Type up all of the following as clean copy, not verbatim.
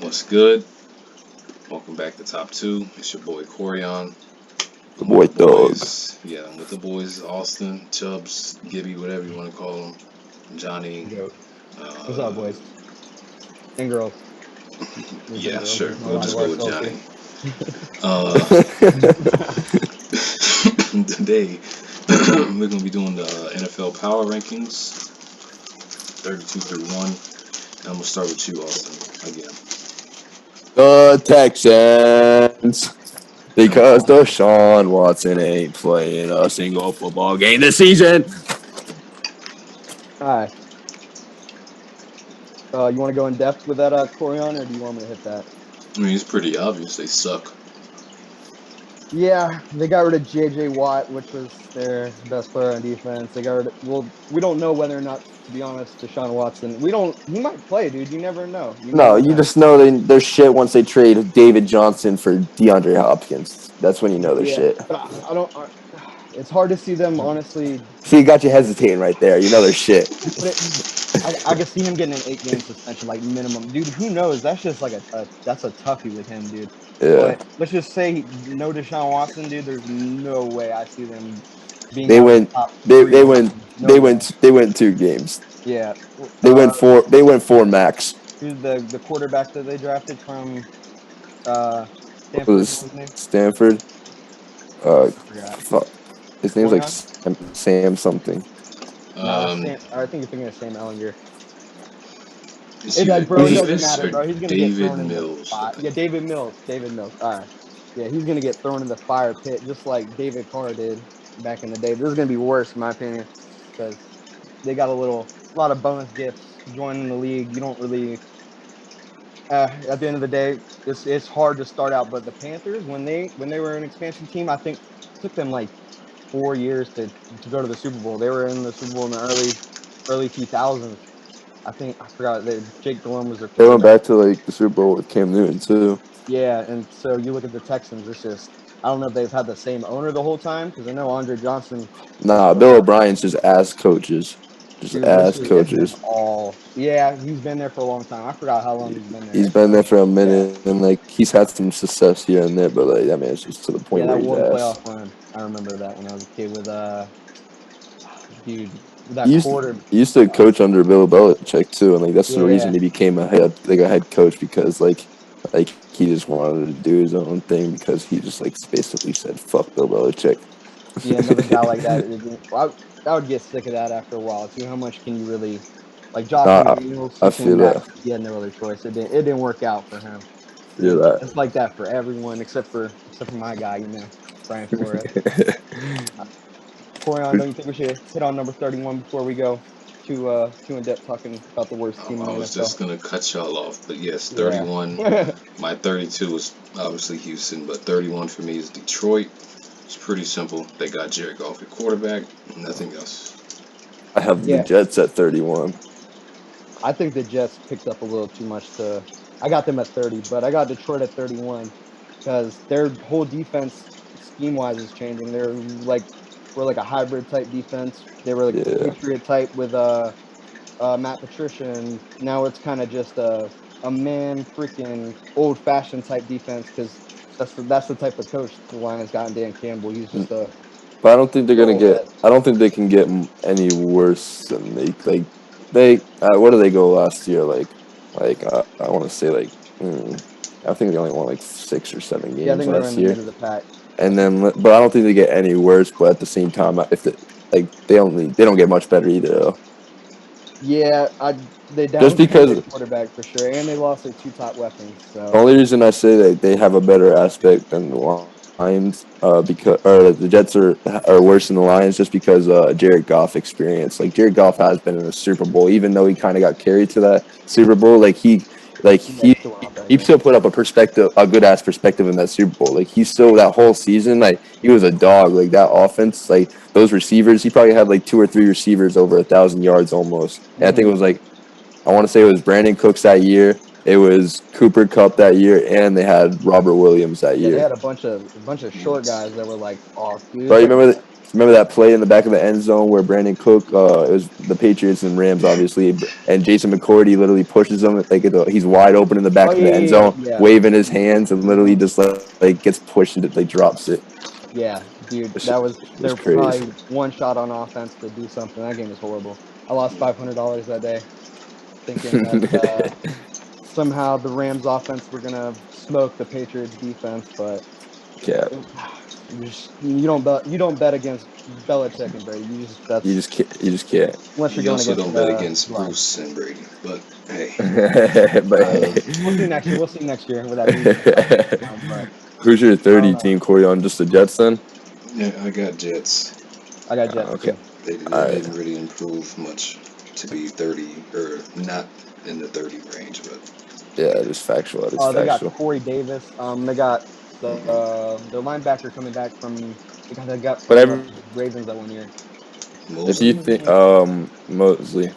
What's good? Welcome back to Top Two. It's your boy Corion. I'm with Boy the Dog. boys. Yeah, I'm with the boys. Austin, Chubbs, Gibby, whatever you want to call them. Johnny. Yo, what's up, Uh, boys and girls? We say yeah, girls. sure. Let's not We'll lie just to go with ourselves here. Johnny. Uh, Today we're gonna be doing the NFL Power Rankings, 32 through one. And I'm gonna start with you, Austin, again. The Texans. Because Uh, Deshaun Watson ain't playing a single football game this season. All right. You want to go in depth with that, Corian, or do you want me to hit that? I mean, it's pretty obvious they suck. Yeah, they got rid of J.J. Watt, which was their best player on defense. They got rid of, well, we don't know whether or not, to be honest, Deshaun Watson. He might play, dude. You never know. You No, never you know. just know they're shit once they trade David Johnson for DeAndre Hopkins. That's when you know they're Yeah, shit. but I don't. It's hard to see them honestly. See, got you hesitating right there. You know they're shit. But I could see him getting an 8 game suspension, like minimum. Dude, who knows? That's just like that's a toughie with him, dude. Yeah. But let's just say no Deshaun Watson, dude. There's no way I see them being They out of the went top they three they or went nothing. No way. they went 2 games. Yeah. They went four max. Who's the quarterback that they drafted from It Stanford? What was was his name? Stanford. I forgot. Fuck. His name's like Corian? Sam something. No, that's Um, Sam. I think you're thinking of Sam Ellinger. it's It either like, bro, it He's doesn't Davis matter, or bro. He's gonna get David thrown in the Mills. fire. Yeah, David Mills. David Mills. All right. Yeah, he's gonna get thrown in the fire pit just like David Carr did back in the day. This is gonna be worse, in my opinion, because they got a lot of bonus gifts joining the league. You don't really. At the end of the day, it's hard to start out. But the Panthers, when they were an expansion team, I think it took them like 4 years to go to the Super Bowl. They were in the Super Bowl in the early 2000s. I think I forgot that Jake Delhomme was their They went quarterback. back to like the Super Bowl with Cam Newton too. Yeah, and so you look at the Texans. It's just I don't know if they've had the same owner the whole time because I know Andre Johnson Nah, was Bill O'Brien's just ass coaches, just dude. ass It's been coaches. all yeah. He's been there for a long time. I forgot how long he's been there. He's been there for a Yeah, minute, and like he's had some success here and there, but like I mean, it's just to the point yeah. where That he's one ass. playoff run, I remember that when I was a kid with dude, He that used to, quarter. he used to coach under Bill Belichick too, and like that's the reason Yeah, he became a head coach because like he just wanted to do his own thing because he just like basically said fuck Bill Belichick. see another guy like that. I would get sick of that after a while too. How much can you really like Josh Nah, McDaniels? I He came feel back. that. He had no other choice. It didn't work out for him. Feel It's like that for everyone except for my guy, Brian Flores. that. Corian, don't you think we should hit on number 31 before we go too in depth talking about the worst team in I the was NFL? just gonna cut y'all off, but yes, Yeah. 31. My 32 is obviously Houston, but 31 for me is Detroit. It's pretty simple. They got Jared Goff at quarterback, nothing else. I have the Yeah, Jets at 31. I think the Jets picked up a little too much to. I got them at 30, but I got Detroit at 31 because their whole defense scheme wise is changing. We're like a hybrid type defense. They were like the Yeah. Patriot type with Matt Patricia, and now it's kind of just a man freaking old fashioned type defense because that's the type of coach the Lions got in Dan Campbell. He's just a But I don't think they're gonna old get. head. I don't think they can get any worse than they. What did they go last year? I want to say I think they only won like 6 or 7 Yeah, I games think they were in last the year, mid of the pack. I and think. then but I don't think they get any worse. But at the same time, if they don't get much better either. Though. Yeah, they Just downgraded their because quarterback for sure, and they lost their two top weapons. the So only reason I say that they have a better aspect than the Lions, because or the Jets are worse than the Lions, just because Jared Goff experience. Like Jared Goff has been in a Super Bowl, even though he kind of got carried to that Super Bowl. yeah, he still went out there. He Yeah, still put up a good ass perspective in that Super Bowl. Like he still that whole season, like he was a dog. Like that offense, like those receivers, he probably had like 2 or 3 receivers over 1,000 yards almost. And I think it was like I want to say it was Brandon Cooks that year. It was Cooper Cup that year, and they had Robert Williams that yeah, they year. had a bunch of short What? guys that were like off, dude. Bro, It's you like remember? Remember that play in the back of the end zone where Brandon Cook, it was the Patriots and Rams, obviously, and Jason McCourty literally pushes him like he's wide open in the Oh back of the yeah, end yeah, zone, yeah, waving his hands, and literally hmm just like gets pushed and like drops it. yeah, dude. It's, That was it's they're crazy. probably one shot on offense to do something. That game was horrible. I lost $500 that day, thinking that somehow the Rams offense were gonna smoke the Patriots defense, but Yeah, you don't bet against Belichick and Brady. You just you that's just can't. You just can't. unless you're You going also against don't bet against Eli. Bruce and Brady, but hey, But uh, We'll see next year. We'll see next year with that new offensive line, but who's your I don't 30 know. team, Corey? On just the Jets then? yeah, I got Jets. I got Jets Okay. too. They All right. didn't really improve much to be 30 or not in the 30 range, but Yeah, it is factual. It is They got factual. Corey Davis. They got mhm. their linebacker coming back from the guy they got But from every, the Ravens that 1 year. if you Mosley, I think think. Mosley,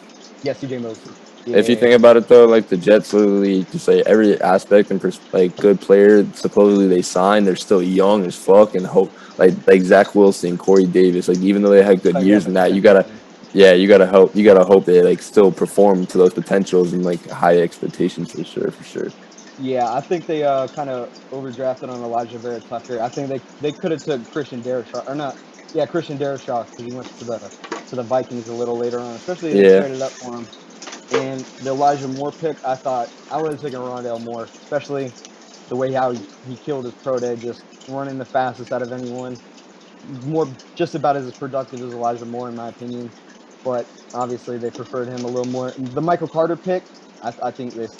Yeah, CJ Mosley. if you Yeah, think about it though, like the Jets literally just like every aspect and like good player supposedly they signed, they're still young as fuck and hope like Zach Wilson, Corey Davis, like even though they had good yeah, years the in that, defensive line. you gotta hope they like still perform to those potentials and like high expectations for sure, for sure. Yeah, I think they kind of overdrafted on Elijah Vera Tucker. I think they could have took Christian Darrisaw or not. Yeah, Christian Darrisaw because he went to the Vikings a little later on. Especially they Yeah, traded up for him. And the Elijah Moore pick, I thought I would have taken Rondale Moore, especially the way how he killed his pro day, just running the fastest out of anyone. More just about as productive as Elijah Moore, in my opinion. But obviously, they preferred him a little more. The Michael Carter pick, I think this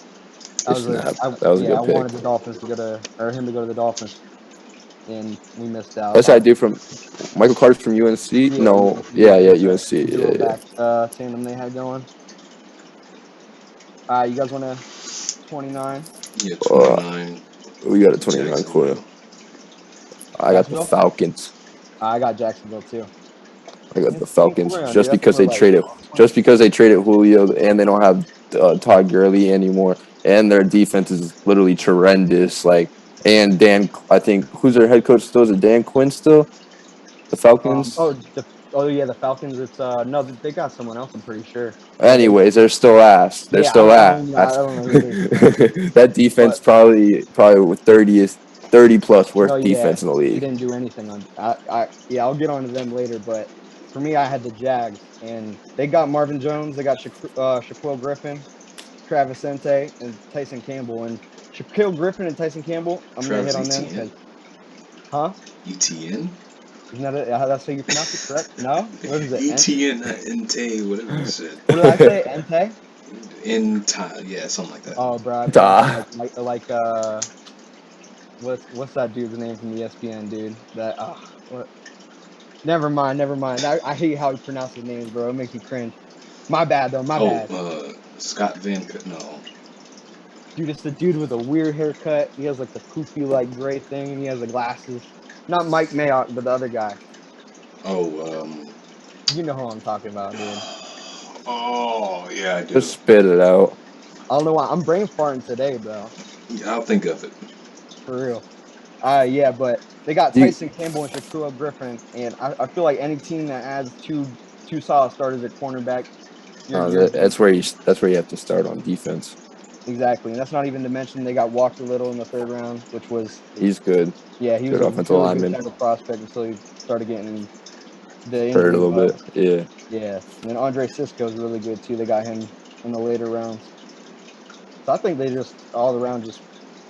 that they was shouldn't have. I That was a yeah, I good pick. wanted the Dolphins to go to or him to go to the Dolphins, and we missed out. That's what I do from Michael Carter's from UNC. Yeah, No, yeah, yeah, it was a UNC. duo Yeah, yeah. back tandem they had going. You guys want to 29 Yeah, Uh, 29, we got a 29 quarter. Jacksonville. I got the Jacksonville? Falcons. I got Jacksonville too. I got And the King Falcons Corian, dude. just That's what because we're they like. traded Julio and they don't have Todd Gurley anymore and their defense is literally horrendous. Like and I think who's their head coach still? Is it Dan Quinn still? The Falcons. Oh yeah, the Falcons. It's no, they got someone else. I'm pretty sure. Or they Anyways, they're still ass. They're yeah, still I ass. don't know who it is, to be honest with you. That defense But probably with 30 plus no, worst yeah, defense in the he league. didn't do anything on. Yeah, I'll get on to them later. But for me, I had the Jags, and they got Marvin Jones. They got Shaquille Griffin, Travis Ente, and Tyson Campbell. And Shaquille Griffin and Tyson Campbell, I'm gonna hit Travis on them Etienne. because, huh? ETN? Isn't that it? How that's how you pronounce it? Correct? No. What is it? ETN, not Ente, whatever you said. What did I say? Ente? In time, yeah, something like that. Oh, bro, I be on some Duh. what's that dude's name from ESPN, dude? That what? Never mind, never mind. I hate how he pronounces names, bro. It makes me cringe. My bad though, my Oh, bad. Scott Van, no. Dude, it's the dude with a weird haircut. He has like the poofy like gray thing, and he has the glasses. Not Mike Mayock, but the other guy. Oh, You know who I'm talking about, dude. oh, yeah, I Just do. spit it out. I don't know why I'm brain farting today, bro. Yeah, I'll think of it. For real. Yeah, but they got You, Tyson Campbell and Shaquille Griffin, and I feel like any team that adds two solid starters at cornerback, you're good. that's where you have to start on defense. Exactly, and that's not even to mention they got Walker Little in the third round, which was He's good. yeah, he was Good a offensive really good lineman. tackle prospect until he started getting the Hurt a injury little bug. bit. Yeah. Yeah, and then Andre Cisco is really good too. They got him in the later rounds, so I think they just all around just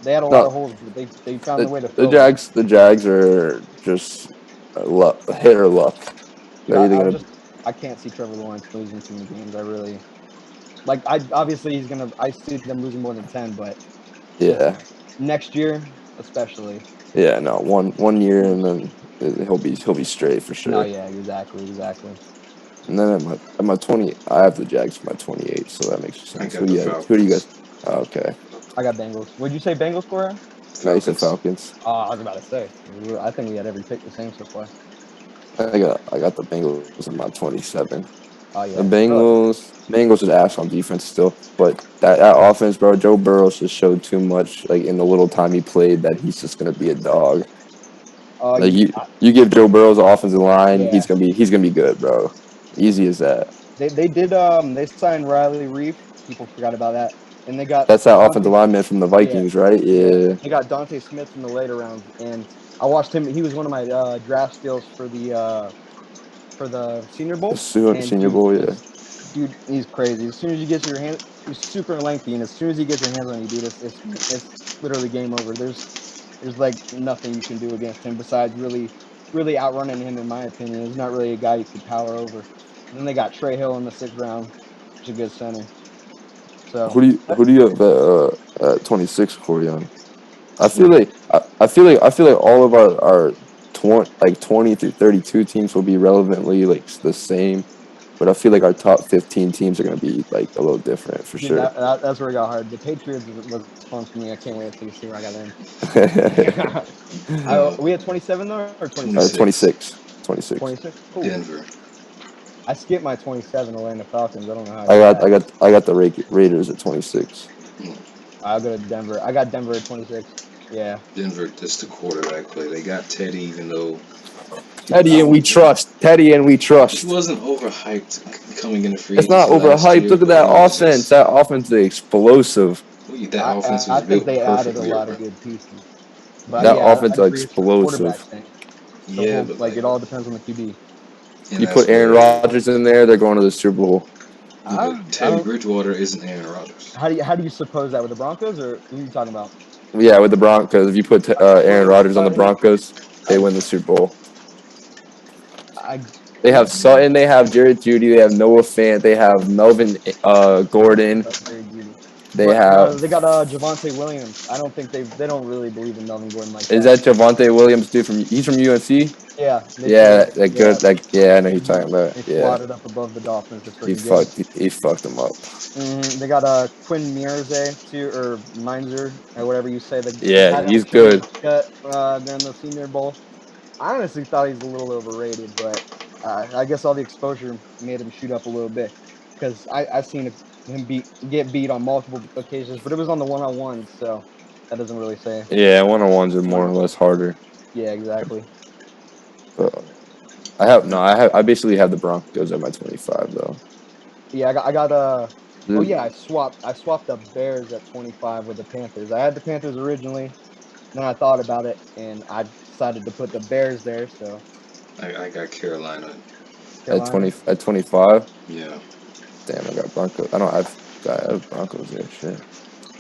they had a lot No, of holes, but they found a way to the fill them. Jags are just luck, hit or luck. Dude, They're either gonna I can't see Trevor Lawrence losing too many games. I really like. I obviously he's gonna. I see them losing more than 10, but just yeah. next year, especially. Yeah, no, one year and then he'll be straight for No, sure. yeah, exactly, exactly. And then at my 20, I have the Jags for my 28, so that makes I sense. got the Who do you Falcons. guys? Oh, okay, I got Bengals. Would you say Bengals, Cora? now you said Falcons. Falcons. I was about to say. I think we had every pick the same so far. I got the Bengals in my 27. Oh The yeah, really. Bengals is ass on defense still, but that offense, bro. Joe Burrow just showed too much like in the little time he played that he's just gonna be a dog. Like You, you give Joe Burrow's offensive line, yeah. he's gonna be good, bro. Easy as that. They signed Riley Reef. People forgot about that, and they got That's that Dante. offensive lineman from the Yeah, Vikings, right? yeah. Yeah. They got Dante Smith in the later rounds, and I watched him. He was one of my draft steals for the Senior The Bowl, and Senior Bowl, yeah. dude, he's crazy. As soon as you get your hand, he's super lengthy, and as soon as he gets your hands on you, dude, it's literally game over. There's like nothing you can do against him besides really outrunning him. In my opinion, he's not really a guy you could power over. And then they got Trey Hill in the 6th round, which is a good center. So Who do you have at 26, Corian? Twenty. I feel like all of our 20 through 32 teams will be relevantly like the same, but I feel like our top 15 teams are gonna be like a little different for dude, sure. that's where it got hard. The Patriots was fun for me. I can't wait to see where I got in. Uh, We had 27 though, or 26? 26. 26, 26. 26. Cool. Denver. I skipped my 27 Atlanta Falcons. I don't know how I did that. I got the Raiders at 26. I'll go to Denver. I got Denver at 26. Yeah. Denver, just the quarterback play. They got Teddy, even though Teddy I and we don't, trust. Teddy and we he trust. wasn't overhyped coming into free It's not agency last overhyped. year, Look at but that he was offense. just That offense is explosive. that offense I was think built they added a perfectly lot of around. good pieces. But That yeah, offense I is agree. It's the quarterback explosive. thing. It's the Yeah, whole but like it all depends on the QB. and You that's put Aaron where Rodgers in there, they're going to the Super Bowl. yeah, but I Teddy don't. Bridgewater isn't Aaron Rodgers. How do you suppose that with the Broncos or who are you talking about? Yeah, with the Broncos, if you put Aaron Well, Rodgers on the Broncos, they I win the Super Bowl. I They have Sutton, they have Jared Judy, they have Noah Fant, they have Melvin Gordon, Very good. they But have. no, they got Javante Williams. I don't think they don't really believe in Melvin Gordon like Is that. that Javante Williams dude from? He's from UNC. Yeah, they Yeah, traded. that Yeah, good. Like yeah, I know who you're talking about. they Yeah, slotted up above the Dolphins to freaking get him. he fucked him up. They got Quinn Mierze too, or Meinzer, or whatever you say. The Yeah, guy that he's changed good. cut during the Senior Bowl. I honestly thought he's a little overrated, but I guess all the exposure made him shoot up a little bit. Because I've seen him get beat on multiple occasions, but it was on the one-on-ones, so that doesn't really say. Yeah, one on ones are more or less harder. Yeah, exactly. But I basically have the Broncos at my 25 though. Yeah, I got. Oh Dude, yeah, I swapped the Bears at 25 with the Panthers. I had the Panthers originally, then I thought about it and I decided to put the Bears there. So I got Carolina. Carolina. at 25. Yeah, Damn, I got Broncos. I have Broncos there. Shit.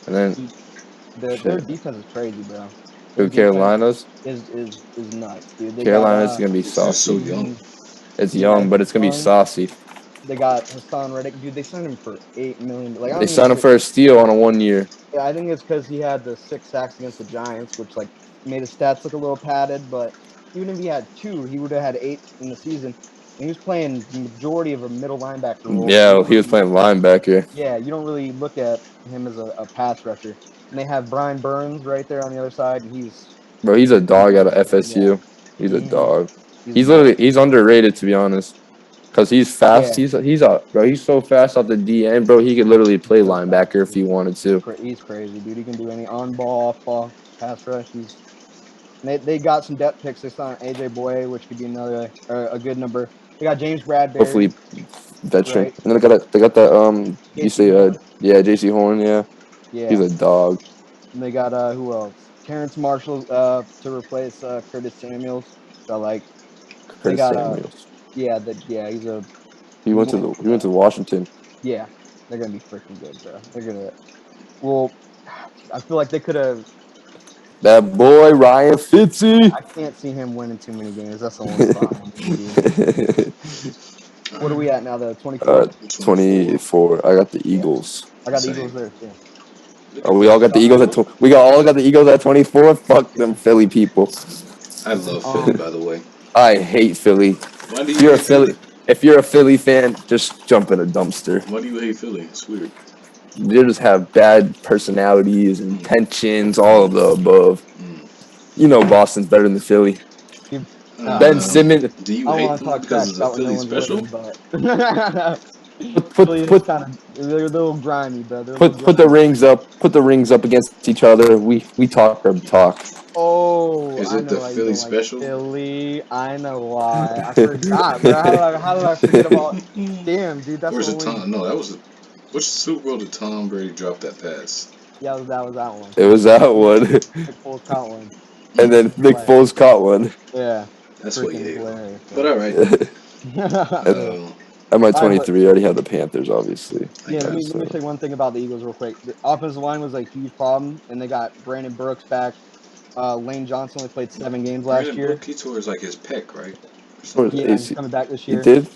And then Dude, their shit. defense is crazy, bro. Their Who defense Carolina's? is nuts, dude. They got Carolina's gonna be it's just so saucy. young. It's yeah, young, but it's gonna be young. saucy. They got Hassan Reddick, dude. They signed him for 8 million. Like I They don't even signed him think for a steal on a 1 year. yeah, I think it's because he had the 6 sacks against the Giants, which like made his stats look a little padded. But even if he had two, he would have had 8 in the season. And he was playing the majority of a middle linebacker role. So you Yeah, don't he was really, playing linebacker. yeah, you don't really look at him as a pass rusher. And they have Brian Burns right there on the other side, and Bro, he's a he's dog out of yeah, FSU. He's a hmm dog. he's a dog. He's underrated to be honest. Cause he's fast. Yeah, He's a bro. He's so fast off the DN, bro. He could literally he's play so fast. linebacker if he wanted to. He's crazy, dude. He can do any on ball, off ball, pass rush. They got some depth picks. They signed AJ Boye, which could be another a good number. They got James Bradbury, Hopefully, veteran. right? And then they got that you Casey say Horn, yeah, JC Horn. Yeah, he's yeah. a dog. And they got who else? Terrence Marshall to replace Curtis Samuels. So like they Curtis got Samuels. he's one He went to Washington. yeah. They're gonna be freaking good, bro. They're gonna well. I feel like they could have. That boy Ryan Fitzy. I can't see him winning too many games. That's the only problem with me, dude. All What are right, we at now? The 24. 24. 24. I got the Yeah, Eagles. I got the Same. Eagles there too. Look Oh, at we all that. got the Eagles at all got the Eagles at 24. Fuck them Yeah. Philly people. I love Philly, Um. by the way. I hate Philly. Why do If you you're a hate Philly? Philly, if you're a Philly fan, just jump in a dumpster. Why do you hate Philly? It's weird. They just have bad personalities, Mm, intentions, all of the above. mm. You know Boston's better than Philly. Dude, Ben Um, Simmons, do you I don't hate want to them talk because trash it's a about when no Philly one's special? winning, but Philly is put kind of they're a little grimy, bro. They're a little put the grimy. rings up. Put the rings up against each other. We talk our talk. Oh, Is I it the know why you Philly don't like special? Philly. I know why. I forgot, bro. How did I forget about? Damn, dude, that's the Where's the only. Tom? No, that was which Super Bowl did Tom Brady drop that pass? Yeah, that was that one. It was that one, Nick Foles caught one. and then Nick Hilarious. Foles caught one. Yeah, That's what you freaking hate. hilarious, But bro. all right. Yeah. At my All right, but 23, I already have the Panthers, obviously. I yeah, let got me let me say one thing about the Eagles real quick. The offensive line was a huge problem, and they got Brandon Brooks back. Lane Johnson only played 7 games last Brandon year. Book. He tore his like his pec, right? Or Or something like Yeah, that. and he's coming back this he year. did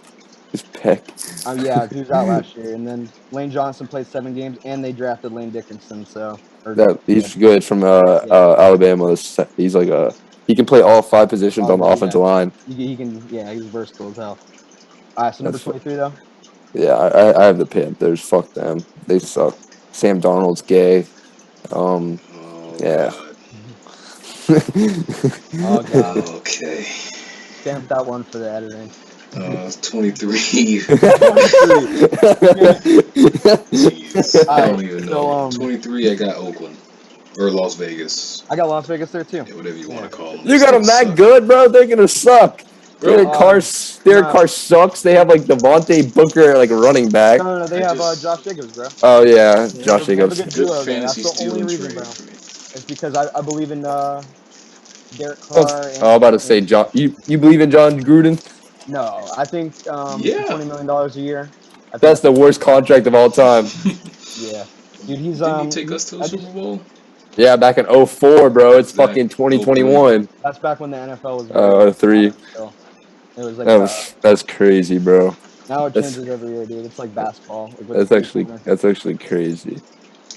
his peck. Yeah, he was out last year, and then Lane Johnson played 7 games, and they drafted Lane Dickinson. So, or That yeah, he's good from yeah, Alabama. He's like he can play all 5 positions on the yeah, offensive line. he can, yeah, he's versatile as hell. All right, so number That's 23 though. yeah. I have the Panthers. Fuck them. They suck. Sam Darnold's gay. Um, Oh yeah. God. Oh God, Okay. stamp that one for the editing. 23. 23. Jeez, I All right, don't even so know. 23, I got Oakland or Las Vegas. I got Las Vegas there too. Yeah, whatever you want Yeah. to call them. You These got them things that suck, good, bro? They're gonna suck. bro. Their Nah, car sucks. They have like Devontae Booker like a running back. no. They I have just Josh Jacobs, bro. Oh yeah, Yeah, Josh they have a Jacobs. good good duo there. fantasy That's the steal only and reason, trade bro. for me. It's because I believe in Derek Oh, Carr I'm about to say and John. You believe in John Gruden? no, I think for Yeah. $20 million a year, I think That's that's a the great worst contract. contract of all time. Yeah, dude, he's Didn't he take us to the I Super just Bowl? Yeah, back in '04, bro. It's Zach, fucking oh 3. 2021. that's back when the NFL was very Three. modern still. It was like That's crazy, bro. now it That's changes every year, dude. It's like basketball, like with the three pointer. that's actually crazy.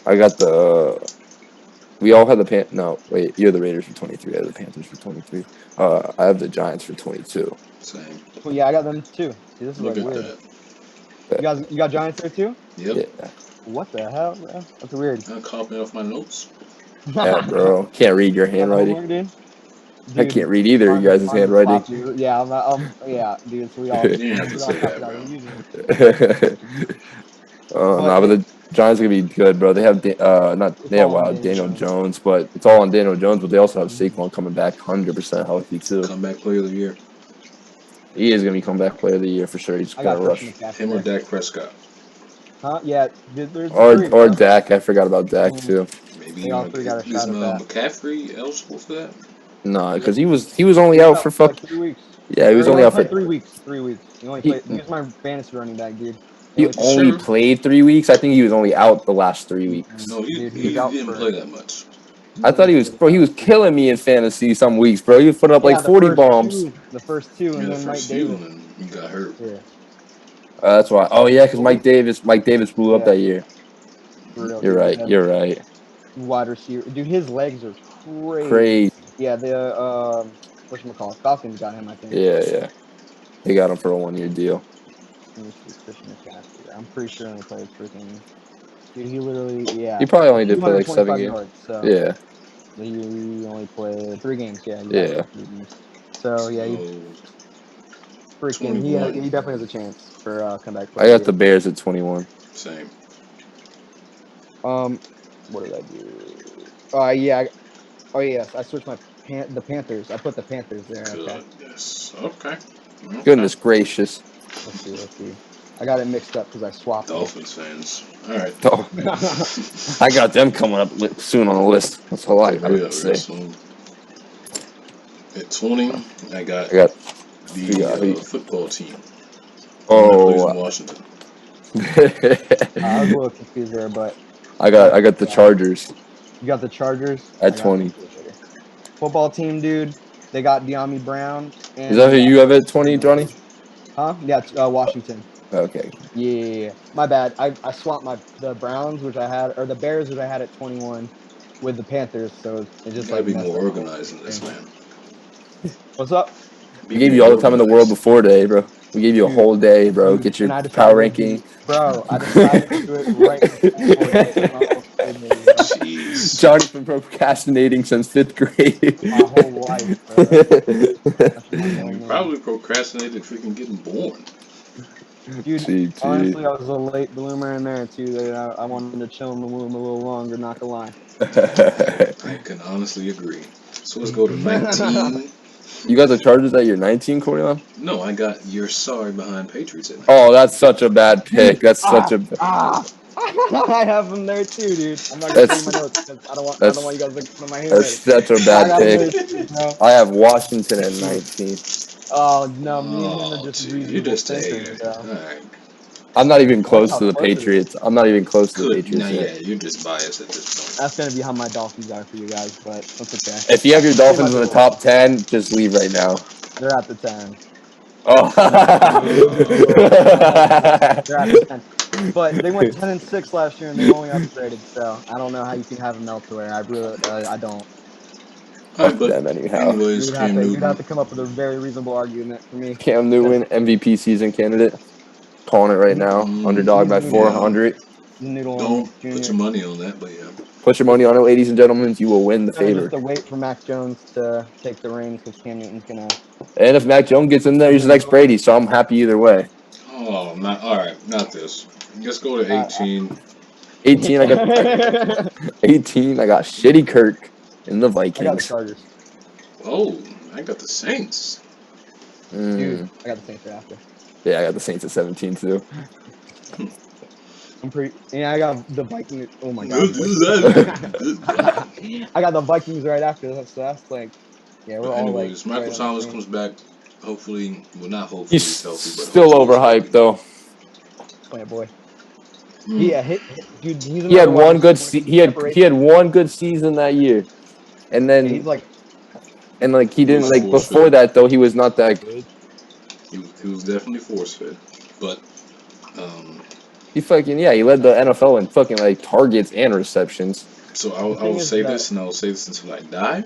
I got the. We all had the No, wait. You have the Raiders for 23. I have the Panthers for 23. I have the Giants for 22. Same. Well, yeah, I got them too. See, this is Look like at weird. that. You got Giants there too? Yep. Yeah, What the hell, bro? That's weird. I'm copying off my notes. yeah, bro. Can't read your Got the handwriting. homework, dude. I Dude, can't read either. You guys' mine was handwriting. sloppy. Yeah, yeah, dude. So You didn't have to we all say that, copied out bro. of using. No, But but the Giants are gonna be good, bro. They have not it's they have all on Daniel Daniel Jones. Jones, but it's all on Daniel Jones. But they also have Mhm. Saquon coming back 100% healthy too. Comeback player of the year. He is gonna be comeback player of the year for sure. He's I gonna got Christian rush. McCaffrey Him or there. Dak Prescott. Huh? Yeah, dude, there's three, Or bro. Dak. I forgot about Dak Mhm. too. Maybe They all three got a shot isn't at that. McCaffrey eligible for that? No, Yeah, because he was only he was out out for for like fuck. 3 weeks. Yeah, he was Or he only only out for played 3 weeks. 3 weeks. He only he played. He was my fantasy running back, dude. He he only played only 3 weeks. Sure. played 3 weeks. I think he was only out the last 3 weeks. No, Dude, he was he out didn't for. play that much. I thought he was bro. He was killing me in fantasy some weeks, bro. He was putting up like Yeah, 40 bombs. the first two, Yeah, and the then Mike first few, Davis. and then he got hurt. Yeah, That's why. Oh yeah, because Mike Davis blew up yeah, that year. for real, You're dude. They right. had You're right. wide receiver. Dude, his legs are crazy. Crazy. Yeah, the whatchamacallit, Falcons got him, I think. Yeah. They got him for a 1 year deal. Let me see, Christian McCaffrey. I'm pretty sure he only played freaking. Dude, he literally, He yeah, probably only did play like 225 7 games. yards. So Yeah. he only played 3 games. Yeah, he's out Yeah. for 3 games. So yeah, he So freaking he 21. definitely has a chance for comeback I player of the got year. the Bears at 21. Same. Um, what did I do? Yeah. Oh yes, I switched the Panthers. I put the Panthers there. Okay. Goodness. Okay. Okay. Goodness gracious. Let's see. Let's see. I got it mixed up because I swapped it. Dolphins fans. All right. Oh, I got them coming up soon on the list. That's all I gotta Real say. soon. At 20, I got I got who you got? the football team. The one that plays in Oh, Washington. I was a little confused there, but I got the yeah, Chargers you got the Chargers. at I got 20. football team, dude. They got De'Ami Brown, Is and that they who got you have at 20, Johnny? huh? Yeah, it's, Washington. Okay. Yeah, my bad. I swapped the Browns, which I had, or the Bears, which I had at 21, with the Panthers. So it You just gotta like be messed more up my whole organized than this, thing. man. What's up, Be We gave more you all the time in the world organized. before day, bro. We gave you a dude? whole day, bro. Dude, Get your and I power decided to ranking. do, bro. I decided to do it right before day. Oh goodness, bro. Jeez. Johnny's been procrastinating since 5th grade. My whole life, bro. That's my You young man. probably procrastinated freaking getting born. Dude, GG. honestly, I was a late bloomer in there too. I wanted to chill in the womb a little longer, not gonna lie. I can honestly agree. So let's go to 19. You got the Chargers at your 19, Corian? No, I got you're sorry behind Patriots at Oh, 19. that's such a bad pick. Dude, That's such a I have them there too, dude. I'm not gonna tell you that's my notes because I don't want you that's guys to put my that's handwriting. such a I bad got them pick. there too, bro. I have Washington at Dude. 19. Oh no, me and him are Oh, just gee, you're reasonable just a thinkers, hater. bro. Alright. I'm not even That's close how to the close it is. Patriots. I'm not even close to the Could, nah, Patriots yet. yeah, you're just biased at this That's gonna be how my Dolphins are for you guys, but that's okay. If you have your They might Dolphins be in a the little top closer. 10, just leave right now. They're at the 10. Oh. They're at the 10. But they went 10-6 last year, and they only upgraded. So I don't know how you can have them elsewhere. I really, I don't. point. Fuck Alright, but them anyhow. anyways, Cam You'd have Newton. to come up with a very reasonable argument for me. Cam 'Cause Newton, MVP season candidate. Calling it right now. Underdog he's by noodle. Yeah. 400. He's noodle on me, Don't put Junior. your money on that, but yeah. Put your money on it, ladies and gentlemen. You will win the Kind of just favor. to wait for Mac Jones to take the reins because Cam Newton's gonna. And if Mac Jones gets in there, he's the next Brady. So I'm happy either way. Oh, not alright, not this. Let's go to 18. 18. I 18. I got Shitty Kirk in the got the Vikings. Chargers, Oh, I got the Saints. dude. Mm. I got the Saints right after. Yeah, I got the Saints at 17 too. I'm pretty. Yeah, I got the Vikings. Oh my god. Good God. I got the Vikings right after that. So that's like, yeah, we're But all like anyways, Michael right on the Thomas same. comes back. Hopefully, well, not He's hopefully he's healthy, but still hopefully he's healthy. overhyped though. Oh yeah, boy. Mm. Yeah, dude. He's He had another wide one good receiver. He's he had separation. one good season that year, and Yeah, he's then like he He was didn't like force before fed. that though. He was not that good. He was definitely force fed. But He fucking he led the NFL in fucking like targets and receptions. so the I thing will is say that this, and I will say this until I die.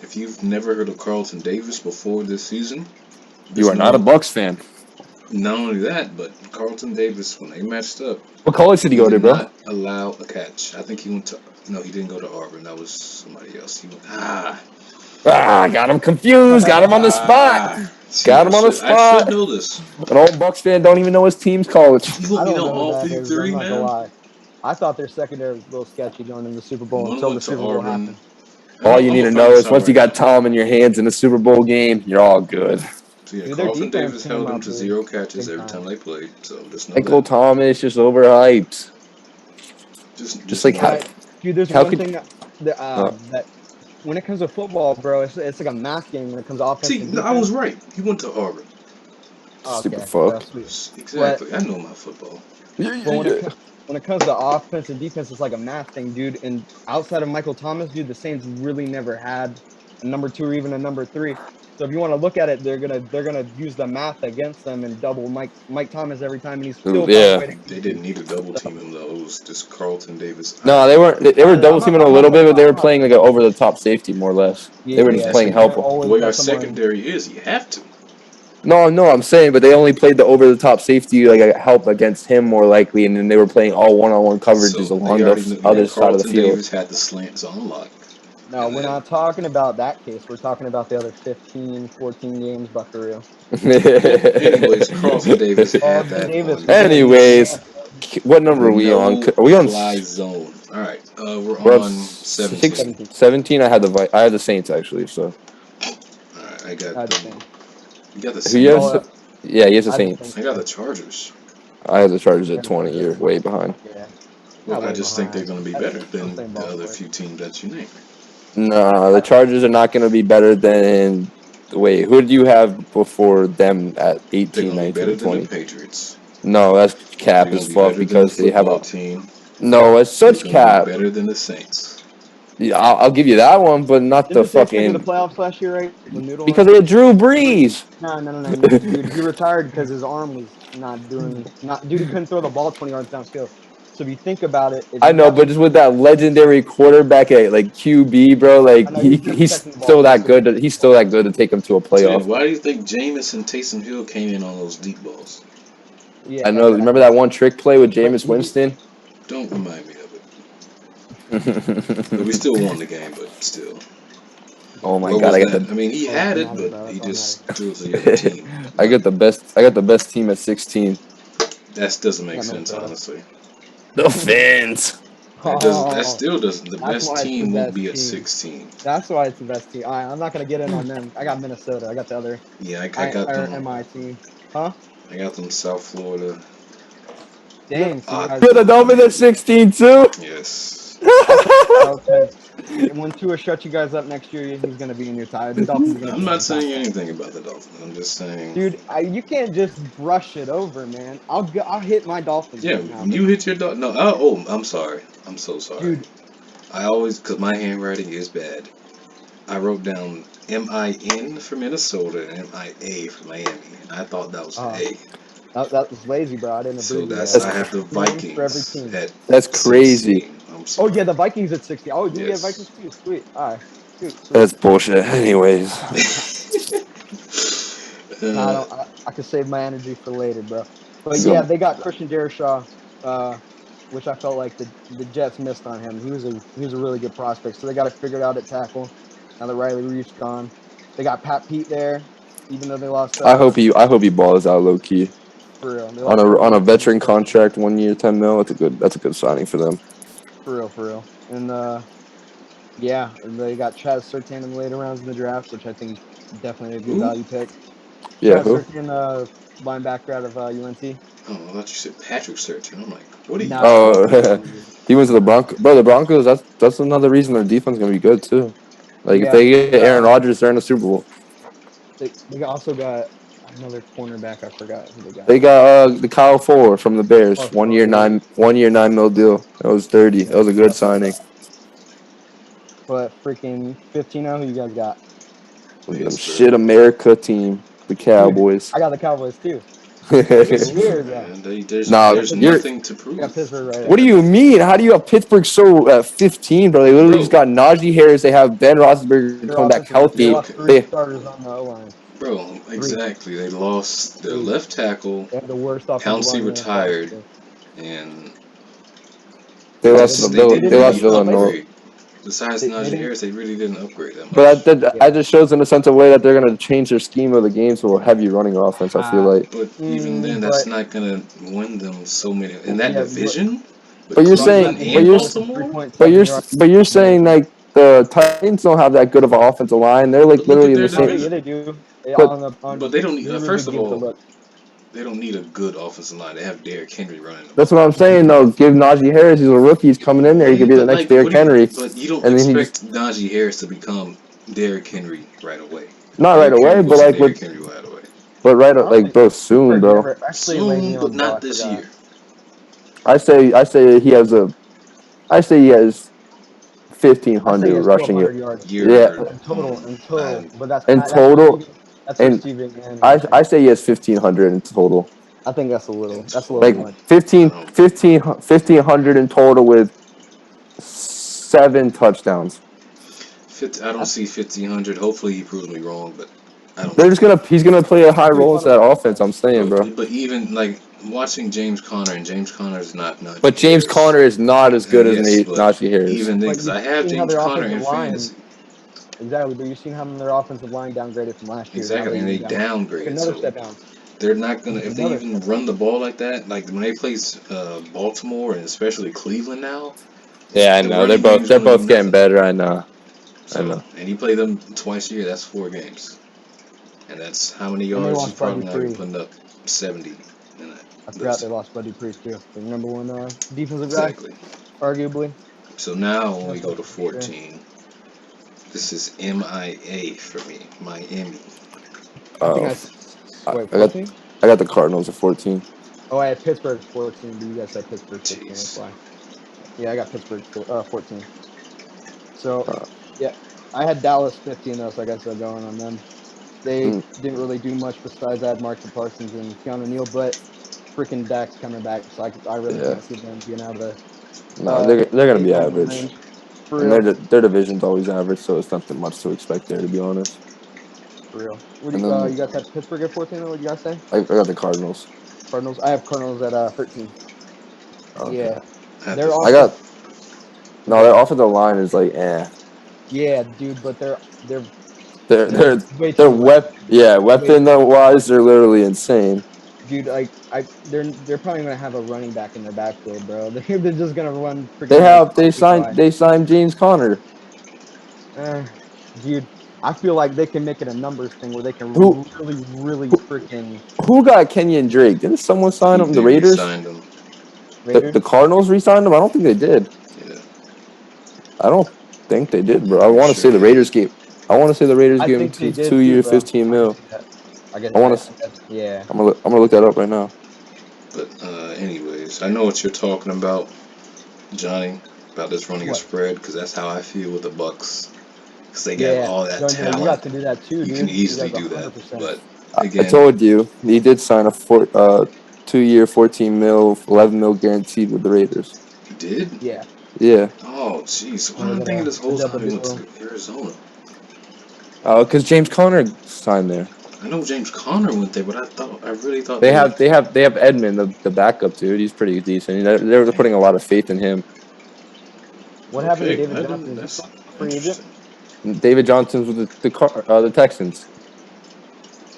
If you've never heard of Carlton Davis before this season, You just are not a know Bucks fan. not only that, but Carlton Davis, when they matched up, What college did he he go to, did bro? not allow a catch. I think he went to no, he didn't go to Auburn. That was somebody else. He went Got him confused. Got him on the spot. See, Got him on the I should spot. know this. An old Bucks fan don't even know his team's college. You I want me to don't know know who all that is. I'm 53 not gonna now? lie. I thought their secondary was a little sketchy going into the Super Bowl One until the went to Super Bowl Auburn. happened. All you I'm need gonna to find know this is out once you right got now. Tom in your hands in a Super Bowl game, you're all good. So yeah, Dude, their Carlton defense Davis came held him up to big, 0 catches big every time. time they played. So just know Michael that. Thomas just overhyped. Just Just like know that. Dude, there's how one could thing uh, that when it comes to football, bro, it's like a math game when it comes to offense See, and no, I was defense. right. He went to Auburn. Oh, stupid okay, fuck? that's sweet. But Exactly. I know my football. but when it comes to offense and defense, it's like a math thing, dude. And outside of Michael Thomas, dude, the Saints really never had a number two or even a number three. So if you want to look at it, they're gonna use the math against them and double Mike Thomas every time, and he still found a Yeah. way to They keep him. didn't need to double team him though. It was just Carlton Davis. No, they weren't. They were double teaming a I'm not little talking bit, but about. they were I'm not. playing like an over the top safety more or less. They were I mean, just Yeah, that's playing because they're help. the always way our got someone. secondary is. You have to. No, I'm saying, but they only played the over the top safety like a help against him more likely, and then they were playing all one on one coverages So they along the already knew. Yeah, other side of the Carlton field. Davis had the slants on lock, No, and we're then not talking about that case. We're talking about the other 15, 14 games, Buckaroo. well, anyways, Carlton Davis Oh, had that Davis, on you're gonna beat me Anyways, up. what number are we on? no Are we on? fly zone. All right, we're We're on on 6, 17. 17. 17. I had the Saints actually. So All right, I got I had the the. same. You got the who you Saints. have? Yeah, he has the I had the Saints. same I got too. the Chargers. I have the Chargers I at had the 20. Chargers You're at way 20. behind. Yeah, not Well, I way just think they're behind. going to be That's better the than same the other ballpark. few teams that you named. No, the I, Chargers are not going to be better than. Wait, who did you have before them at They're 18, going to be 19, better and than the 20? Patriots. No, that's They're cap going as to be fuck better than the because they have football a. team. No, it's They're such going to be cap. better than the Saints. Yeah, I'll give you that one, but not didn't the the Saints make it to the fucking playoffs last year, right? With Noodle because on. they had Drew Brees. No, dude, he retired because his arm was not doing. Not dude, he couldn't throw the ball 20 yards downfield. So if you think about it, if I you know, got but some, just with that legendary quarterback at like QB, bro, I like know he kept he's catching the ball still that good. consistently. He's still that good to take him to a So then, playoff. why do you think Jameis and Taysom Hill came in on those deep balls? Yeah, I know. Remember exactly. that one trick play with But Jameis Winston? Don't remind me of it. But we Oh still won the game, but still. my What god, was I got that? the I mean, he That's all had that it, matters, but bro. he That's all that matters. just threw it to the other team. I But got the best. I got the best team at 16. That doesn't I make got sense, Minnesota. honestly. The Fins. That Oh, still doesn't. The that's best why it's the team won't best be at team. 16. That's why it's the best team. I'm not gonna get in on them. I got Minnesota. I got the other Yeah, I got them. MI team. Huh? I got them South Florida. Dang. So you guys. Philadelphia at 16 too. Yes. Okay. When Tua shuts you guys up next year, he's gonna be in your tie. The Dolphins are gonna I'm be in not your top saying 10. anything about the Dolphins. I'm just saying. Dude, you can't just brush it over, man. I'll hit my Dolphins Yeah, right now, you hit your dog. No, I'm sorry. I'm so sorry. dude. I always, because my handwriting is bad. I wrote down MIN for Minnesota and MIA for Miami. And I thought that was Uh, A. that was lazy, bro. I didn't So abbreviate. that's, I That's I put have the cr- two names for every Vikings team. at that's crazy. 16. I'm Oh sorry. yeah, the Vikings at 60. Oh, do we have Vikings Yes. too? Sweet. All right. Sweet, That's sweet. bullshit. Anyways, No, I uh, don't. I could save my energy for later, bro. But yeah, go. they got Christian Derishaw, which I felt like the Jets missed on him. He was a really good prospect. So they got it figured out at tackle. Now that Riley Reef's gone, they got Pat Pete there, even though they lost I hope he balls out low key for real. They on lost a Courtland veteran Sutton. contract, 1 year, 10 mil. That's a good signing for them. For real. And yeah, and they got Chaz Surtain in the later rounds in the draft, which I think is definitely a good who? value pick. Yeah, Chaz who? Surtain, linebacker out of UNC. Oh, I thought you said Patrick Surtain. I'm like, what are you Nah, talking Oh, about? dude. he went to the Nah. Broncos. Bro, the Broncos. That's another reason their defense is gonna be good too. Like if Yeah, they get they Aaron Rodgers, they're in the Super Bowl. they also got another cornerback. I forgot who they got. They got the Kyle Fuller from the Bears. Oh, 1 year, yeah. 9 mil deal. That was 30. That Yep, was a good yep. signing. But freaking 15 who you guys got? Them shit Pittsburgh. America team, the Dude, Cowboys. I got the Cowboys too. It's Pittsburgh, weird though. man. There's Nah, I got there's Pittsburgh. you're. nothing to I got prove. Pittsburgh right What do after. you mean? How do you have Pittsburgh so at 15, bro? They literally just Bro, got Najee Harris. They have Ben Roethlisberger Their coming back offensive, they healthy. lost okay. 3 They starters on the O line. Bro, 3, exactly. They lost their 3. left tackle. They have the worst offensive Pouncey line in the NFL. retired, So, and they yeah, lost they the didn't. they They Vill- didn't they didn't lost even really replace Villanova. him. upgrade. Besides They Najee didn't. Harris, they really didn't upgrade that But much. I Yeah. just shows in a sense of way that they're gonna change their scheme of the game to a heavy running offense. I feel Uh, like. But even then, that's but not gonna win them so many in that yeah, division with But you're Russ saying, Cleveland Edmonds but and is you're, like Baltimore. 3.7 yards but you're better saying than. like the Titans don't have that good of an offensive line. They're like But look literally at in the their No, same. they yeah division. they do. They But But on they don't need. they really First of give it a all, look. they don't need a good offensive line. They have Derrick Henry running the that's ball. what I'm saying. Though, give Najee Harris. He's a rookie. He's coming in there. He could be the But next like, Derrick Henry, But you don't and then he just expect Najee Harris to become Derrick Henry right away. not right Derrick away, Henry but wasn't like Derrick with Henry right away. but right like Honestly, bro soon, Pittsburgh bro. never actually Soon, Le'Veon but Bell. I not this forgot. year. I say he has a I say he has I say he 1,500 has rushing it. 1,200 yards Yeah, You're in I, total. But in that's total, receiving. That's and receiving and I rushing. say he has 1,500 in total. I think in that's a little Like total. much. 1,500 in total with 7 touchdowns. I don't That's see 1,500. Hopefully, he proves me wrong, but I don't They're see just that. he's gonna play a high pretty role fun into to that watch offense. though. I'm saying, Bro, bro. but even like watching James Conner, and James Conner is not But Najee James Harris. Conner is not as good as Yes, but Najee Harris. even then, But because I have seen how James their Conner offensive in line fantasy. exactly. But you've seen how their offensive line downgraded from last year. Now Exactly, they and they even took downgraded. another So step down. they're not They gonna took if they another even step down. run the ball like that. Like when they play Baltimore and especially Cleveland now, Yeah, I the know. running game is They're gonna be both getting nothing. better. I know. I So know. and you play them twice a year. That's 4 games, and that's how many And they yards? You're lost Bud probably not even Dupree. putting up 70 in that. I forgot Those they lost Bud Dupree too. The number one defensive guy, exactly. arguably. So now when we That's go what to I'm saying. 14, this is MIA for me, Miami. I think Uh, wait, I got 14? the Cardinals at 14. Oh, I had Pittsburgh 14, but you guys said Pittsburgh 15. That's Jeez. why. Yeah, I got Pittsburgh 14. So, Uh, yeah, I had Dallas 15 though, so I guess I'll go on them. They mm, didn't really do much besides add Marshall Parsons and Keanu Neal, but freaking Dak's coming back, so I really yeah. can't see them being out of the No, they're gonna be 8 9 win average, range. For and real, their division's always average, so it's nothing much to expect there, to be honest. for real. What do And then you guys have Pittsburgh at 14? Or what do you guys say? I got the Cardinals. Cardinals. I have Cardinals at 13. Okay. Yeah, I have the their I offense. got no. Go Their ahead. offensive line is like eh. Yeah, dude, but they're They're they're they're way too weapon weapon. yeah Way weapon too wise they're literally insane. dude, like they're probably gonna have a running back in their backfield, bro. They're just gonna run They freaking like have they signed Y. they signed James Conner. Uh, dude, I feel like they can make it a numbers thing where they Who can really, really who, freaking who got Kenyon Drake? Didn't someone sign him? The They Raiders? re-signed him. The Raiders. Cardinals re-signed him? I don't think they did. Yeah, I don't think they did, bro. I'm I pretty want to sure say the they Raiders did. gave. I want to say the Raiders I gave him think they two did too, year bro. 15 I can mil. see that. I want to. I guess, yeah. I'm gonna look that up right now. But anyways, I know what you're talking about, Johnny, about this running a What? spread, because that's how I feel with the Bucks. Because they have Yeah. all that You talent. guys can do that too, You can dude. You easily guys do that. 100%. But I again, told you he did sign a 2 year 14 mil, 11 mil guaranteed with the Raiders. he did. Yeah. Yeah. Oh, jeez. Why And am they I got thinking this a whole double time he went deal. to Arizona? Because James Conner signed there. I know James Conner went there, but I really thought They they were. have Edmund, the backup dude. He's pretty decent. They're putting a lot of faith in him. What happened to Okay, David Johnson? Is he that's still a free agent? interesting. David Johnson's with the Texans.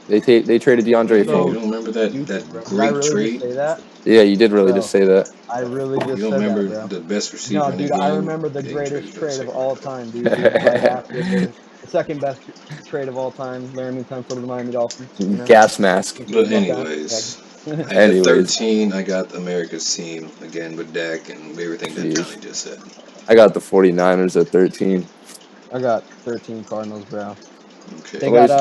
They traded DeAndre Man, you So for him. don't remember that stupid, bro. Did I great really just trade? say that? Yeah, you did really just Bro, say that. I really You just don't said that, remember bro. the best No, receiver in the dude, I game remember the getting greatest traded for the trade of second all round? time, dude. Right after the second best trade of all time, Laramie Tunsil to the Miami Dolphins. You know, Gas mask. can't forget But about that. anyways, Yeah. at Anyways, 13, I got America's team again with Dak and everything that Johnny jeez. just said. I got the 49ers at 13. I got 13 Cardinals, bro. They Okay. Only got reason,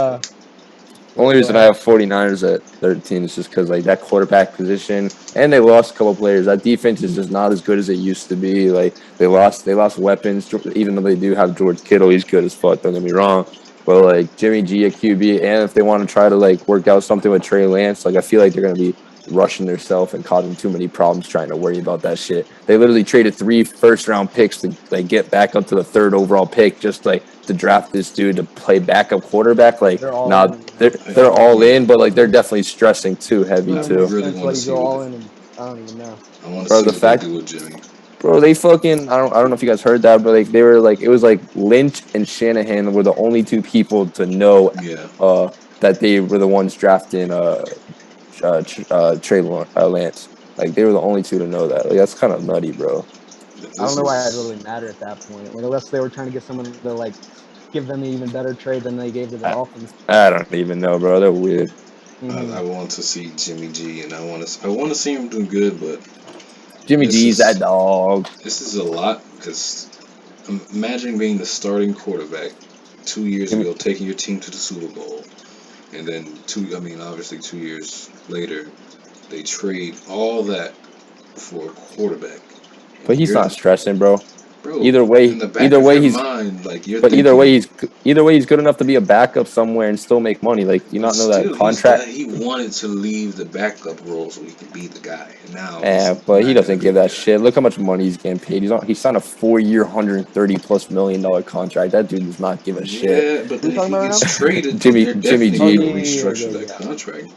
What? only Go reason I ahead. have 49ers at 13 is just because like that quarterback position, and they lost a couple players. That defense is just not as good as it used to be. Like they lost weapons. Even though they do have George Kittle, he's good as fuck. Don't get me wrong. But like Jimmy G at QB, and if they want to try to like work out something with Trey Lance, like I feel like they're gonna be rushing themselves and causing too many problems trying to worry about that shit. They literally traded 3 first-round picks to like get back up to the 3rd overall pick just like to draft this dude to play backup quarterback. Like, They're all nah, in, you know. they're all Yeah, in, but like they're definitely stressing too heavy Who too. makes really sense want let to you see go what all in, and I don't even know. I want to Bro, see the what they fact, do with Jimmy. bro, they fucking I don't know if you guys heard that, but like they were like it was like Lynch and Shanahan were the only 2 people to know Yeah, that they were the ones drafting Trey Lance. Like they were the only 2 to know that. Like that's kind of nutty, bro. I don't this know why it is really mattered at that point. Like, unless they were trying to get someone to like give them an even better trade than they gave to the I, Dolphins. I don't even know, bro. They're weird. I Hmm. want to see Jimmy G, and I want to see him do good, but Jimmy this G's that is dog. this is a lot because imagine being the starting quarterback 2 years Jimmy, ago, taking your team to the Super Bowl, and then obviously 2 years later, they trade all that for a quarterback, but and he's you're not stressing, bro. bro Either in way, the back either of way your he's mind, like you're But thinking. either way he's good enough to be a backup somewhere and still make money. Like, do you But not know that still, contract? he wanted to leave the backup role so he could be the guy. And now he's But he not gonna doesn't be give the that guy. shit. Look how much money he's getting paid. He signed a 4 year, $130+ million contract. That dude does not give a shit. Yeah, but Who are you then talking he about right gets now? traded. Jimmy They're Jimmy definitely Oh G. gonna yeah, restructure that yeah. contract.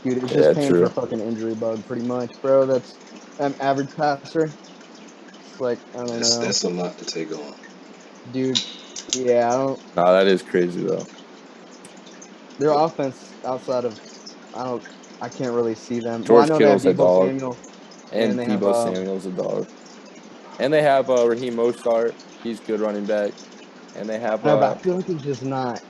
Dude, it's Yeah, just paying for true. fucking injury bug, pretty much, bro. That's an average passer. It's like I don't know, That's a lot to take on. dude. Yeah, I don't. Nah, that is crazy though. Their But offense outside of I don't. I can't really see them. Well, I George know they have Kittle's a Debo dog, Samuel and and they have Debo Samuel's a dog, and they have Raheem Mostart. He's good running back, and they have no, but I feel like it's just not.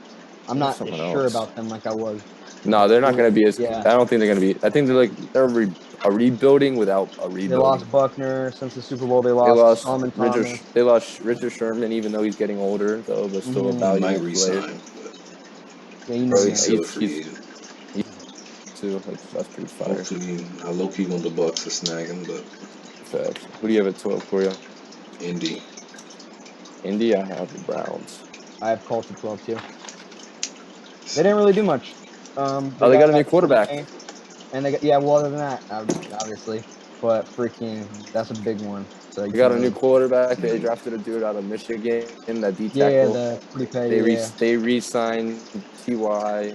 I'm there's not as someone sure else. about them like I was No, they're not before. going to be as. Yeah, I don't think they're going to be. I think they're a rebuilding without a they rebuilding. lost Buckner since the Super Bowl. They lost Solomon Thomas. They lost Richard Sherman, even though he's getting older, though, but still a Hmm. he might valuable player. resign, but Yeah, you is never he know. still a free agent? He's too. That's pretty fire. Hopefully, I low key want the Bucks to snag him, but Facts. Who do you have at 12, Corio? Indy. Indy, I have the Browns. I have Colts at 12 too. They didn't really do much. Oh, They they got a new got quarterback. CJ, and they got yeah. Well, other than that, obviously, but freaking, that's a big one. So you They got can't a new really. quarterback. They Mm, drafted a dude out of Michigan, that D Yeah, tackle. the pretty pay. Yeah, They re-signed Ty.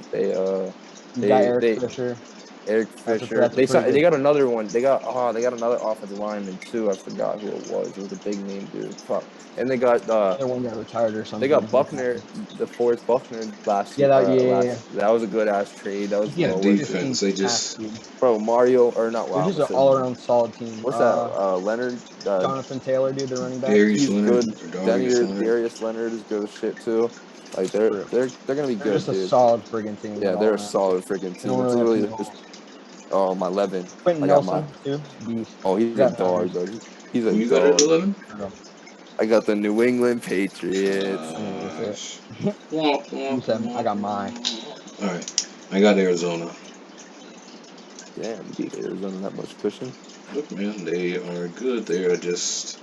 you got Eric They Fisher. Eric Fisher. That's a pretty They good. got another one. They got another offensive lineman too. I forgot who it was. It was a big name dude. Fuck. And they got Their one got retired or they something. got Buckner, the Forrest Buckner last Yeah, year. yeah. That was a good ass trade. That was He had well worth 15 Defense, they sacks, just dude. bro. Mario or not? They're Wow, just an all-around solid team. what's that? Leonard. Jonathan Taylor, dude, the running back. Darius He's Leonard good. or Darius Leonard. Darius Leonard is good as shit too. Like True. they're gonna be They're good, just a dude. solid friggin' team. Yeah, Like, they're all a around. solid freaking They don't team. It's really have too really many holes. my 11. Quentin I got my Nelson, too. Beast. he's a Got dog, bro. He's a Who you got at dog. 11? I got the New England Patriots. Gosh. You said I got mine. All right, I got Arizona. Damn, beat Arizona that much cushion. Look, man, they are good. They are just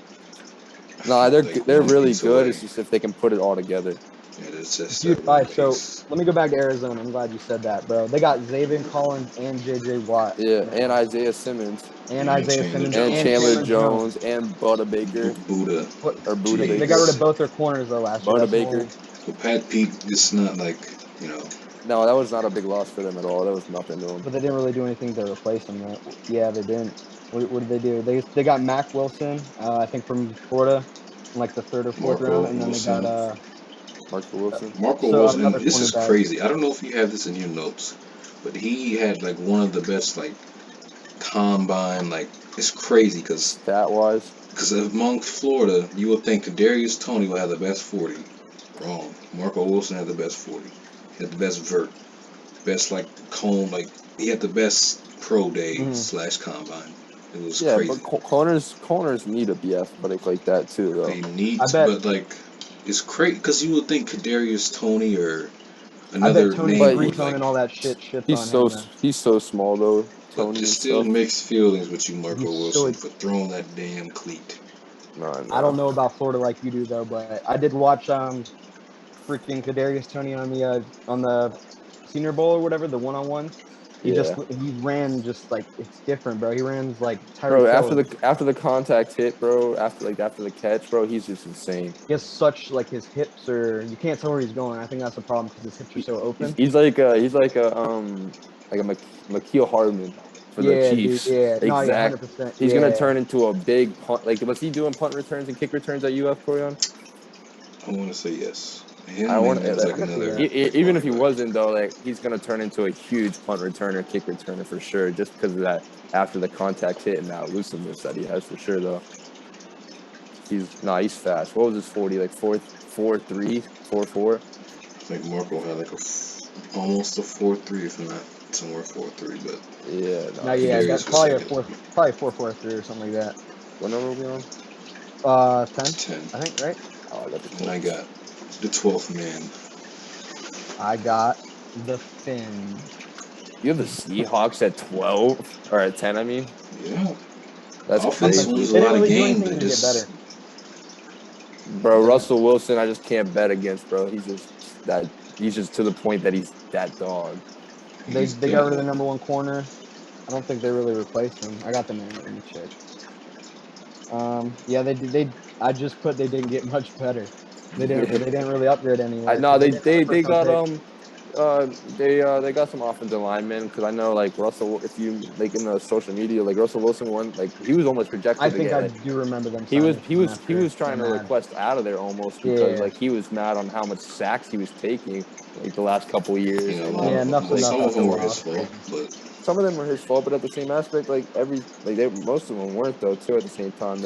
No, like they're one really piece good. away. It's just if they can put it all together. Yeah, it's just Dude, that all one right, so piece. let me go back to Arizona. I'm glad you said that, bro. They got Zaven Collins and J.J. Watt. Yeah, now. and Isaiah Simmons And And Isaiah Chandler Simmons and Jones. and Chandler Chandler Jones Jones. and Buda Baker Buddha. But or Buda they got rid of Baker. both their corners though last year. Buda That's Baker. But Pat Pete, it's not like, you know. No, that was not a big loss for them at all. That was nothing to them. But they didn't really do anything to replace him. Right? Yeah, they didn't. What did they do? They got Mac Wilson, I think from Florida, in like the third or fourth round, Marco and then they Wilson. got Marco Wilson. Marco so Wilson, and another this is cornerback. crazy. I don't know if you have this in your notes, but he had like one of the best like combine. Like it's crazy because Stat wise. among Florida, you would think Kadarius Toney will have the best 40. Wrong. Marco Wilson had the best 40. He had the best vert, best like cone. Like he had the best pro day / combine. It was crazy. But corners need to be athletic like that too, though. They need, I bet. but like it's crazy because you would think Kadarius Toney or I another bet Tony name Free would Tone like. and all that shits on him. Though. He's so small though, But Tony there's and still stuff. mixed feelings with you, Marco He's Wilson, so. for throwing that damn cleat. No. I don't know about Florida like you do though, but I did watch freaking Kadarius Toney on the Senior Bowl or whatever, the one-on-ones. He ran just like it's different, bro. He ran like Bro, Tyreek Hill. after the contact hit, bro, after the catch, bro, he's just insane. He has such like his hips are you can't tell where he's going. I think that's the problem because his hips are so open. He's like a McKeel Hardman for the Yeah, dude. Chiefs. Yeah, no, yeah, Exact. 100%. He's gonna Yeah, turn into a big punt. Like, was he doing punt returns and kick returns at UF, Corian? I want to say yes. I Him want and there's I like can see another that. like even if he linebacker. wasn't though, like he's gonna turn into a huge punt returner, kick returner for sure, just because of that after the contact hit and that elusiveness that he has for sure though. He's fast. What was his 40? Like 4.3, 4.4? I think Marco had like almost a 4.3, if not somewhere 4.3, but Yeah, No, yeah, Kadarius that's was second. probably 4.43 or something like that. What number are we on? 10, 10. I think, right? Oh, I got the And I Colts. got the 12th man. I got the Fins. You have the Seahawks at 12 or at 10. I mean, Yeah. that's Offense crazy, wins a They didn't lot of really do games. anything They to get just better. bro. Russell Wilson, I just can't bet against, bro. He's just to the point that he's that dog. They he's got rid of dead. the number one corner. I don't think they really replaced him. I got the name. Let me check. Yeah, they did. I just put they didn't get much better. They didn't really upgrade anywhere No, because they didn't have a they first round got pick. they got some offensive linemen because I know like Russell. If you like in the social media, like Russell Wilson won, like he was almost projected I to think get I like do remember them he was signing he him was he after was trying to they're mad. request out of there almost because Yeah. like he was mad on how much sacks he was taking like the last couple of years. You know, a And lot Yeah, of enough's them, enough some of after them a were while. his fault, but some of them were his fault, but at the same aspect, like most of them weren't though too. At the same time,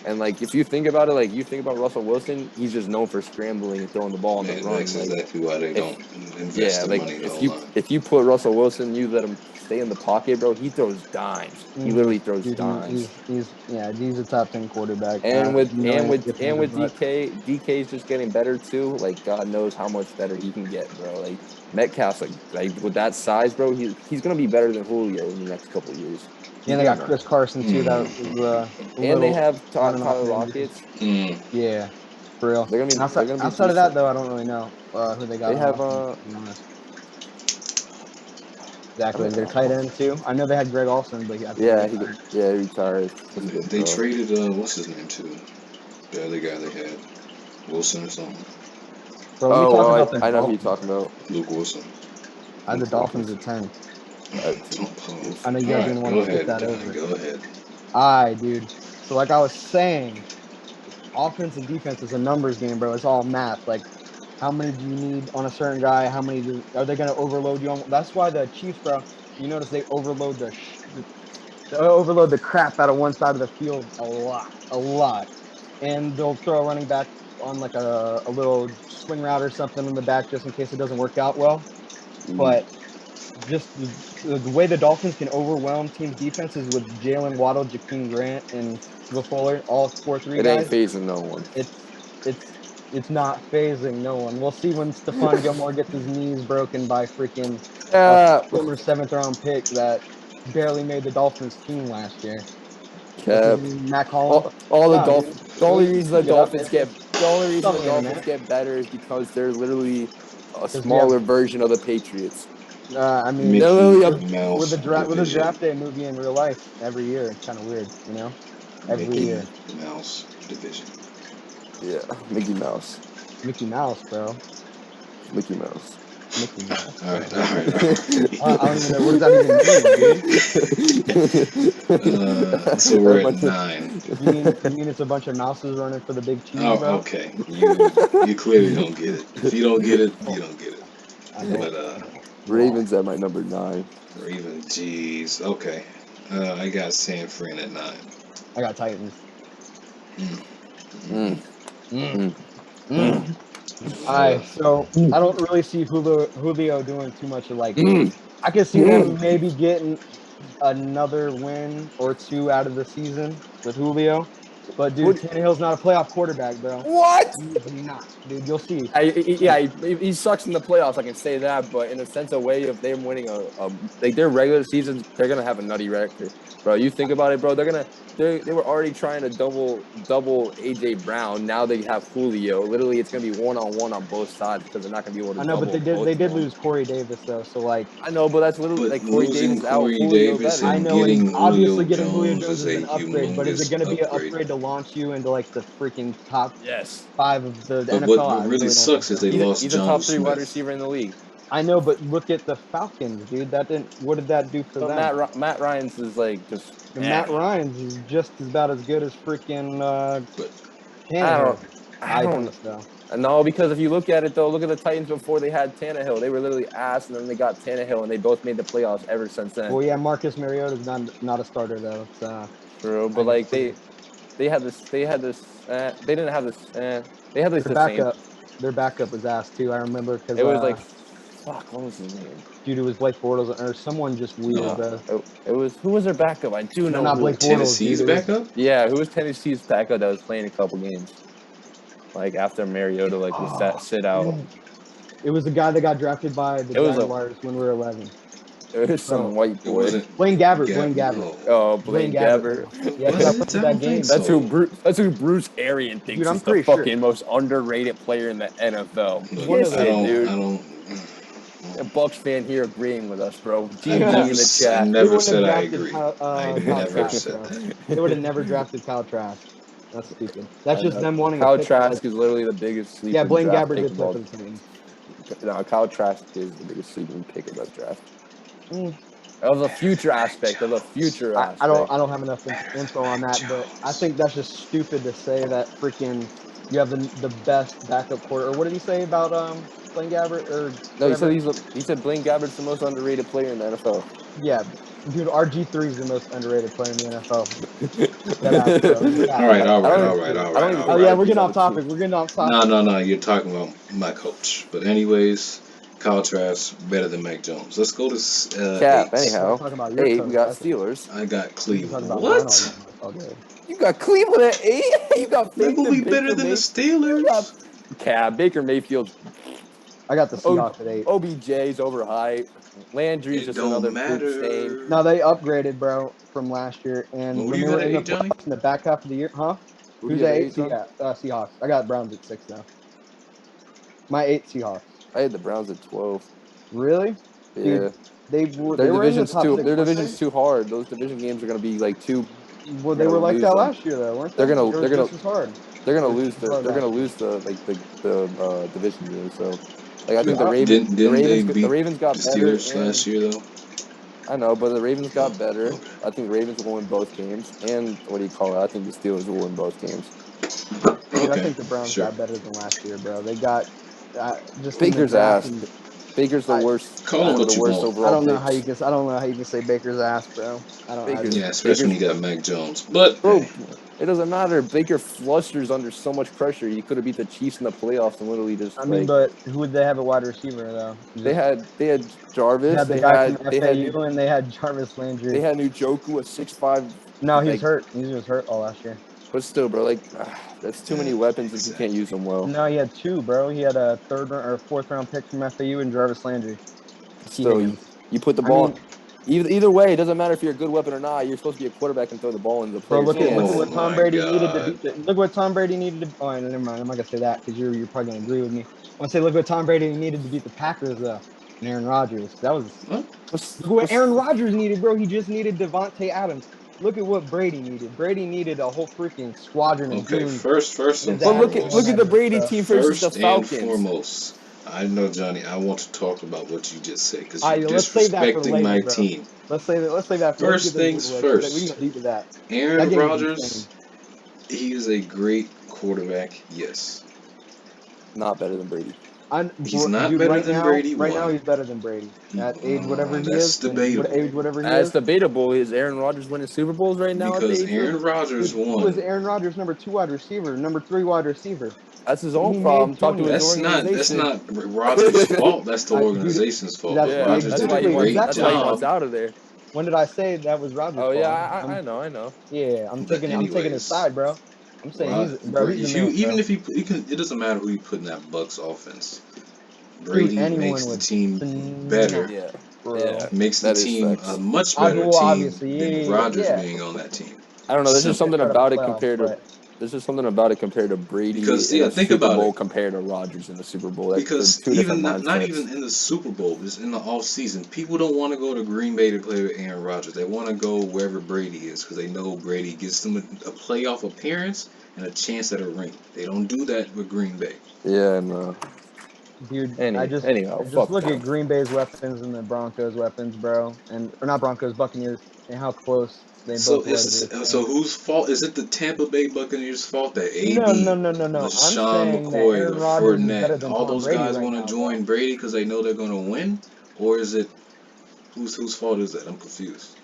and like if you think about it, like you think about Russell Wilson, he's just known for scrambling and throwing the ball on the man, run. that's Like exactly why they if don't invest the money in the O-line. if you put Russell Wilson, you let him stay in the pocket, bro. He throws dimes. He literally throws Dude, dimes. he's a top 10 quarterback. And with You know, gets under, but DK is just getting better too. Like God knows how much better he can get, bro. Like Metcalf's like with that size, bro. He's gonna be better than Julio in the next couple of years. yeah, they got Chris Carson too. That was a And they little have on and off Tyler injuries. Lockett. Yeah, for real. They're And gonna be outside of that decent. though, I don't really know who they got They on have offense. To be honest. I Exactly, mean, their tight end too. I know they had Greg Olsen, but I think he retired. He's a good They throw. traded what's his name too? The other guy they had, Wilson or something. Bro, let me talk about the I know who you're Dolphins. talking about. Luke Wilson. I had the Dolphins at 10. Oh, I know you all guys are right, gonna want go to skip ahead, that Donnie. over. Go ahead. Dude. So like I was saying, offense and defense is a numbers game, bro. It's all math. Like, how many do you need on a certain guy? How many are they gonna overload you on? That's why the Chiefs, bro. You notice they overload they overload the crap out of one side of the field a lot, and they'll throw a running back on like a little swing route or something in the back just in case it doesn't work out well. But just the way the Dolphins can overwhelm teams' defenses with Jalen Waddle, Jakeem Grant, and Will Fuller, all 4-3 It ain't guys, phasing no one. it's it's not phasing no one. We'll see when Stephon Gilmore gets his knees broken by freaking a Cap, former seventh round pick that barely made the Dolphins team last year. What's his cap. name? Mac Hollins. All the No, dude. Dolphins. The only reason the Look it up. Dolphins get the only It's reason on the the Dolphins internet. get better is because they're literally a Because we have, smaller version of the Patriots. I mean, They're Mickey literally a Mouse with the division. draft day movie in real life every year, it's kind of weird, you know. Every Mickey year, Mouse division. yeah, Mickey Mouse. Mickey Mouse, bro. Mickey Mouse. Mickey Mouse, All bro. right, all right, all I don't even know what does that even mean, right. So we're at 9. dude. You mean it's a bunch of mouses running for the big cheese, Oh, bro? okay. You clearly don't get it. If you don't get it, you don't get it. I don't. But I don't. Why? Ravens at my number 9. or even G's. Okay. I got San Fran at 9. I got Titans. Mm. Mm, Mm, mm, mm. mm, All right, Uh, so I don't really see Julio doing too much of like. mm, I could see them mm. maybe getting another win or two out of the season with Julio. But dude, What? Tannehill's not a playoff quarterback, bro. What? He's not, dude. You'll see. Yeah, he sucks in the playoffs. I can say that, but in a sense, a way of them winning like their regular seasons, they're gonna have a nutty record, bro. You think about it, bro. They were already trying to double AJ Brown. Now they have Julio. Literally, it's gonna be one on both sides because they're not gonna be able to I know, but double both they of did them. lose Corey Davis though. So like, I know, but that's literally but like Corey Davis losing is out. Corey Julio Davis better. I and know, and getting obviously Julio getting Julio Jones Jones is is a an upgrade. But is it humongous going to be an upgrade. upgrade to launch you into like the freaking top Yes, 5 of the But NFL? what I really really don't think sucks is so. they lost he's a John top 3 wide Smith. receiver in the league. I know, but look at the Falcons, dude. That didn't. What did that do for But them? Matt Ryan's is like just And Matt Ryan's is just about as good as freaking But I don't Tannehill. I I don't think so. No, because if you look at it though, look at the Titans before they had Tannehill. They were literally ass, and then they got Tannehill, and they both made the playoffs ever since then. Well, yeah, Marcus Mariota's not a starter though. It's True, I but guess like they had this they didn't have this they had this their the same. their backup was ass too. I remember because It was like fuck, what was his name? dude, it was Blake Bortles or someone just weird, no, bro. It was who was their backup? I do No, know not who. Blake Bortles, dude. Tennessee's It was backup? Yeah, who was Tennessee's backup that was playing a couple games? Like after Mariota like was sit out. it was the guy that got drafted by the It was Jaguars when we were 11. it was some Bro, white It boy. wasn't Blaine Gabbert, Blaine Gab. Gabbert, No. Oh, Blaine Blaine Gabbert, Gabbert. bro. Yeah, because I Was went it? to I that don't think game. so. That's who Bruce Arian Dude, thinks I'm is the pretty sure fucking most underrated player in the NFL. Look, one of Kiss I the it, don't. dude. I don't. A Bucks fan here agreeing with us, bro. I GG never. in the I chat. they never wouldn't have said I drafted agree. I Kyle never Trask, said bro. that. They would have never drafted Kyle Trask. That's stupid. That's I just know. them wanting a Kyle pick. Like, Trask is literally the biggest yeah, sleeper Blaine draft Gabbert pick did of play all. for the Titans. No, Kyle Trask is the biggest sleeping pick of that draft. Mm. Of the future aspect. Of the future aspect. I don't have enough info on that, but I think that's just stupid to say that freaking you have the best backup quarter. Or what did he say about Blaine Gabbert or No, whatever? he said Blaine Gabbert's the most underrated player in the NFL. Yeah, dude, RG3 is the most underrated player in the NFL. That ass, bro. All right. All I right. don't All even right. All I don't right. even All Oh think yeah, right. we're RG's getting on off the team. topic. We're getting off No, topic. no, no. You're talking about my coach. But anyways, Kyle Trask better than Mac Jones. Let's go to Cap, 8. We're anyhow. talking about your 8, we coach. got Steelers. I got We've been talking Cleveland. about mine all What? game. It's all good. You got Cleveland at 8? You got They're faith gonna in be better Baker than the Mayfield? You got Steelers. Cap, Baker Mayfield. I got the Seahawks at 8. OBJ's overhyped. Landry's It just don't another poop stain. matter. No, they upgraded, bro, from last year. And What were you going remember to in the 8, Johnny? playoffs in the back half of the year, huh? Who do Who's you have at at 8? 8, son? Seahawks. I got Browns at 6 now. My 8 Seahawks. I had the Browns at 12. Really? Yeah. Dude, they were in the top 6. Their Weren't division's they? too hard. Those division games are gonna be like too. Well, You're they gonna were like lose that them. last year, though, weren't they? It was They're gonna just as hard. they're gonna It was lose just as hard they're last gonna year. lose the division game. So like I Dude, think I don't, Didn't they The beat Ravens got the better Steelers and last year though? I know, but the Ravens got better. Okay. I think the Ravens will win both games. And what do you call it? I think the Steelers will win both games. Dude, I Okay. think the Browns Sure. got better than last year, bro. They got just in the Baker's draft. ass. Baker's the I- worst. Call him One of what the you worst want. overall picks. I don't know how you can say Baker's ass, bro. I don't. I Baker's just Yeah, especially when Baker's you got Mac Jones. But bro. hey, It doesn't matter. Baker flusters under so much pressure. He could have beat the Chiefs in the playoffs and literally just I mean, like but who would they have at wide receiver though? they Just had they Jarvis. had the guy from They had FAU and they had Jarvis they Landry. had Njoku, a 6'5", No, he was like, hurt. He was hurt all last year. but still, bro, like that's too many yeah, weapons if you can't exactly. use them well. No, he had two, bro. He had a third or fourth round pick from FAU and Jarvis Landry. T Still, Higgins. you put the I mean, ball. Either way, it doesn't matter if you're a good weapon or not. You're supposed to be a quarterback and throw the ball into the bro, player's look at hands. Oh what Tom my Brady needed to God. beat the. Look what Tom Brady needed to. Oh, never mind. I'm not gonna say that because you're probably gonna agree with me. I'm gonna say look what Tom Brady needed to beat the Packers though, and Aaron Rodgers. That was What? look what What's Aaron Rodgers needed, bro. He just needed Devontae Adams. Look at what Brady needed. Brady needed a whole freaking squadron of Okay, goons first with and his But ass look going foremost, at at the him, Brady bro. team versus the first and Falcons. foremost, I know, Johnny, I want to talk about what you just said because All you're right, let's save that for disrespecting later, my bro. team. Let's say that. Let's save that for. Let's get First this things over with because we can first, go deep to that. That Aaron game was Rodgers, insane. he is a great quarterback, yes. Not better than Brady. He's not Dude, better than Brady, right now one. he's better than Brady at age whatever he That's is, and what debatable age whatever he That's is. debatable. Is Aaron Rodgers winning Super Bowls right now at the because age of? Aaron Rodgers Dude, he was won. Aaron Rodgers' number 2 wide receiver, number 3 wide receiver. That's his own He made problem. Talk to Tony. his That's organization. not Rodgers' fault. That's the Dude, organization's fault. that's But Yeah, Rodgers that's did a why he specifically wants. great That's why he wants job. out of there. when did I say that was Rodgers' Oh yeah, fault? I know, I know. I'm But taking his anyways, side, bro. I'm saying he's the If you man, even bro. if you can, it doesn't matter who you put in that Bucks offense. Dude, Brady anyone makes the would team better. snap, Yeah, bro. yeah, Makes the that is team a facts. much better Well, team obviously, than Rodgers yeah. being on that team. I don't know. There's just Get Simple. something straight out of about the it playoffs, compared to. but There's just something about it compared to Brady Because in yeah, a think Super about Bowl it. compared to Rodgers in a Super Bowl. Like they're Because two different even not mindsets. even in the Super Bowl, it's in the off season. People don't want to go to Green Bay to play with Aaron Rodgers. They want to go wherever Brady is because they know Brady gets them a playoff appearance and a chance at a ring. They don't do that with Green Bay. Yeah, and dude, anyhow, I just fuck look them. at Green Bay's weapons and the Broncos' weapons, bro, and or not Broncos, Buccaneers, and how close they So both were to this so thing. whose fault is it? The Tampa Bay Buccaneers' fault that No, AB, no, no, no, no. I'm LaShawn saying that McCoy, Aaron Rodgers is better Fournette, than all Tom those Brady guys right want to now, bro. join Brady because they know they're going to win, or is it whose fault is that? I'm confused.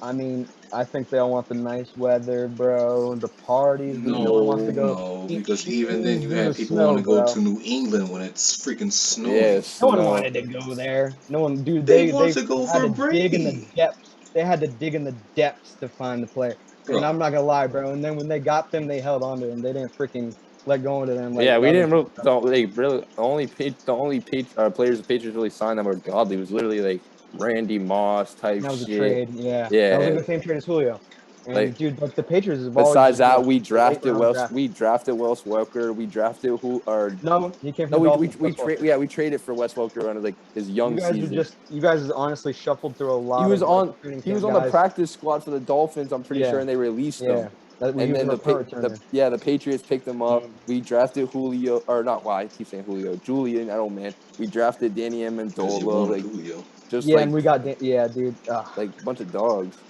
I mean, I think they all want the nice weather, bro. The parties. No one wants to go No, eat because even then cheese you in the had people want snow, to go bro. to New England when it's freaking snowing. Yes, No one no. wanted to go there. No one, dude. They They want to go had for to dig in the Brady, depths. They had to dig in the depths to find the player. And bro. I'm not gonna lie, bro. And then when they got them, they held on to them. They didn't freaking let go into them like Yeah, we other didn't. teams. Don't they really? The only players the Patriots really signed that were godly was literally like Randy Moss And type that was a shit. trade. Yeah, that was like Yeah, the same trade as Julio. And like dude, like the Patriots have always besides just been that, a late round draft. We drafted Wes Welker. We drafted who or No, he came from no, the Dolphins. we Wes trade Welker. yeah we traded for Wes Welker on like his young season. You guys honestly shuffled through a He lot was of like on training he was camp on the guys. practice squad for the Dolphins. I'm pretty sure, Yeah, and they released him. yeah. That he And was then a punt returner. the Patriots picked him up. We drafted Julio, or not? Why I keep saying Julio, Julian Edelman. We drafted Danny Because you Amendola, want like Julio. just Yeah, and we got yeah, dude. like a bunch of dogs.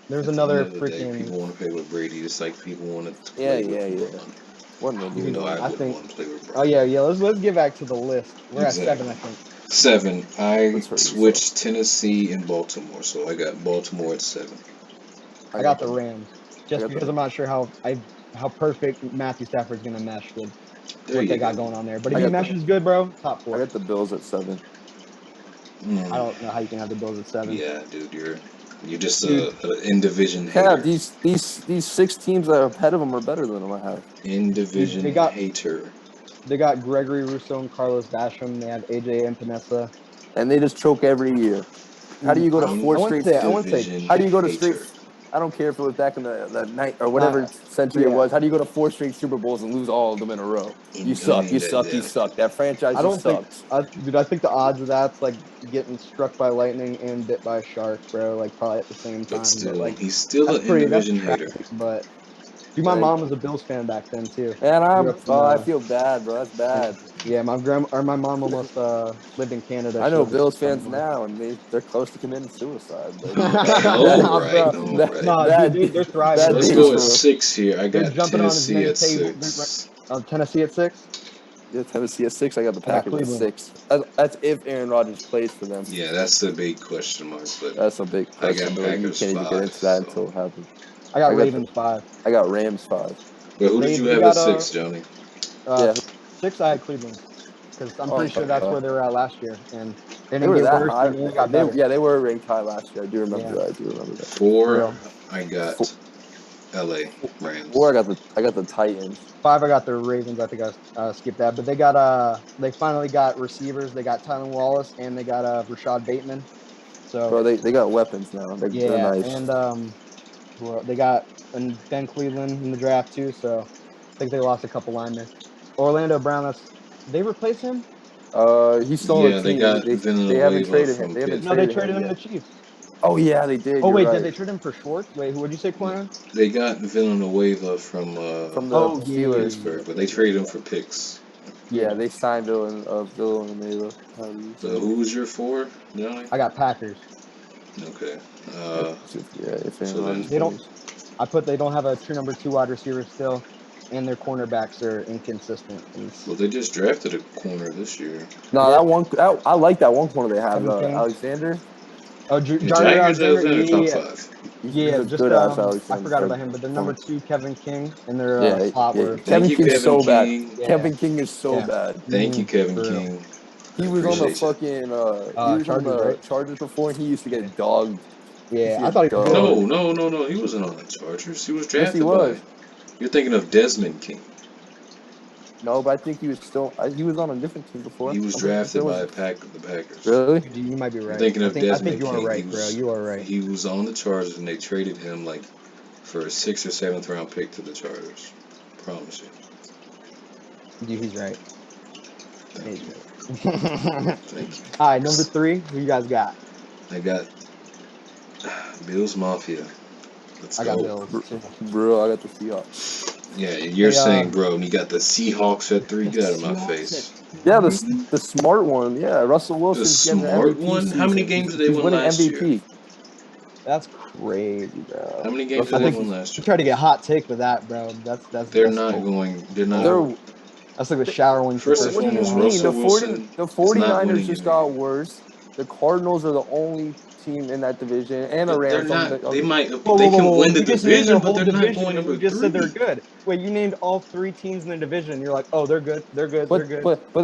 There's At the end another of the day, freaking people want to play with Brady just like people want to Yeah, play with yeah, yeah. Braun. What am I Even doing? though I I wouldn't think. want to play with Oh Braun. yeah, yeah. Let's get back to the list. We're at 7, Exactly. I think. 7. I Let's hurt yourself. switched Tennessee and Baltimore, so I got Baltimore at 7. I got the Rams, I just got because the I'm not sure how perfect Matthew Stafford's gonna mesh with There what they you got go. going on there. But if I he got the meshes good, bro, top I 4. got the Bills at 7. I Mm, don't know how you can have the Bills at 7, yeah, dude, you're just dude. a in division Yeah, hater. these 6 teams that are ahead of them are better than them. I have. In Dude, division hater. they got Gregory Rousseau and Carlos Basham. They have AJ and Panessa. And they just choke every year. How do you go to In 4 straight? I wouldn't say division How do choke. you go to straight? hater. I don't care if it was back in the night or Uh, whatever century it yeah, was. How do you go to 4 straight Super Bowls and lose all of them in a row? You I suck. mean, You suck. You suck. That franchise I just don't think, sucks. dude. I think the odds of that's like getting struck by lightning and bit by a shark, bro. Like probably at the same but time. But still, like he's still an in that's division hater. tragic. But dude, my Like, mom was a Bills fan back then too. and Grew up in I feel bad, bro. That's yeah. bad. Yeah, my mom almost lived in Canada. I She know lives in Bills fans Illinois. now, and they're close to committing suicide. Like All Nah, right, bro. all that right. Nah, dude, that they're So thriving. let's that They're go dates at for 6 here. I they're got jumping on as Tennessee many at tables. 6. Tennessee at 6. yeah, Tennessee at 6. I got the I got Packers at Cleveland. 6. That's if Aaron Rodgers plays for them. Yeah, that's a big question mark, but That's a big I question, got but like you Packers can't even get 5. into that So, until it happens. I got I got the Ravens 5. I got Rams 5. but who did you They have at got 6, Johnny? uh Yeah. 6. I had Cleveland because I'm Oh, pretty sure that's Okay. where they were at last year, and they they didn't were get that worse. They high. only got They better. yeah, they were ranked high last year. I do remember Yeah, that. I do remember that. 4, real. I Four, got LA four, Rams. I got the Titans. 5. I got the Ravens. I think I skipped that, but they finally got receivers. They got Tylen Wallace and they got Rashad Bateman. So Bro, they got weapons now. They're yeah, nice. and they got Ben Cleveland in the draft too. So I think they lost a couple linemen. Orlando Brown. They replace him? He's still on the Yeah, they team. got Vin They a haven't waiver traded him. from They haven't Pitt. No, they traded traded him him to yet. the Chiefs. Oh yeah, they did. Oh You're wait, did right. they trade him for Schwartz? Wait, who would you say, Quinn? They got Villanueva from From the Oh Steelers. Pittsburgh, but they traded him for picks. Yeah, yeah. they signed Villanueva. However you But say it. who was your 4, Johnny? I got Packers. Okay. If Aaron So Rodgers then, They don't. plays. They don't have a true number 2 wide receiver still, and their cornerbacks are inconsistent. well, they just drafted a corner this year. No, Yeah, I like that one corner they have, Kevin King. Alexander. Oh, The Jair Jaguars Alexander. Alexander top Yeah, 5. He's yeah. a Just good ass I forgot Alexander about him, but their number corner. 2, Kevin King, and their Yeah, slot yeah. were Thank Kevin you, King is Kevin so bad. King. yeah, Kevin King is so yeah. bad. Thank you, Kevin For real. King. I He was on the appreciate you. fucking he was on Chargers, the right? Chargers before, and he used to Yeah, get dogged. He used yeah. to I get thought he was good. dogged. No. He wasn't on the Chargers. He was Yes, he drafted by. was. You're thinking of Desmond King. No, but I think he was still. He was on a different team before. He was I'm pretty sure drafted it by was. the Packers. Really? You might be You're right. thinking of I think Desmond you are King. right, bro. You are right. He was on the Chargers and they traded him like for a 6th or 7th round pick to the Chargers. Promise you. Dude, he's right. Thank He's you. right. Thank you. All right, number 3. Who you guys got? I got Bills Mafia. Let's I got go. Bills too. Bro, I got the Seahawks. Yeah, you're Hey, saying, bro, and you got the Seahawks at 3. The Get out of my Seahawks. face. Yeah, the smart one. Yeah, Russell The Wilson's getting an smart MVP one? How many season. games did they He's win winning last year? MVP. That's crazy, How bro. many games Russell did I they think win Wilson's. last you year? try to get hot take with that, bro. They're That's not bold. going. They're not. Bold. They're That's like the shower when you First and first What do turn you it foremost, on. mean? Russell Wilson The is not 49ers winning just got MVP. worse. The Cardinals are the only team in that division, and the But they're Rams not. They might. Whoa, They whoa, whoa, can whoa, whoa. win the You just named their division, but whole they're not division going and you number just said they're 3. good. Wait, you named all 3 teams in the division. You're like, oh, they're good. They're good. They're good. but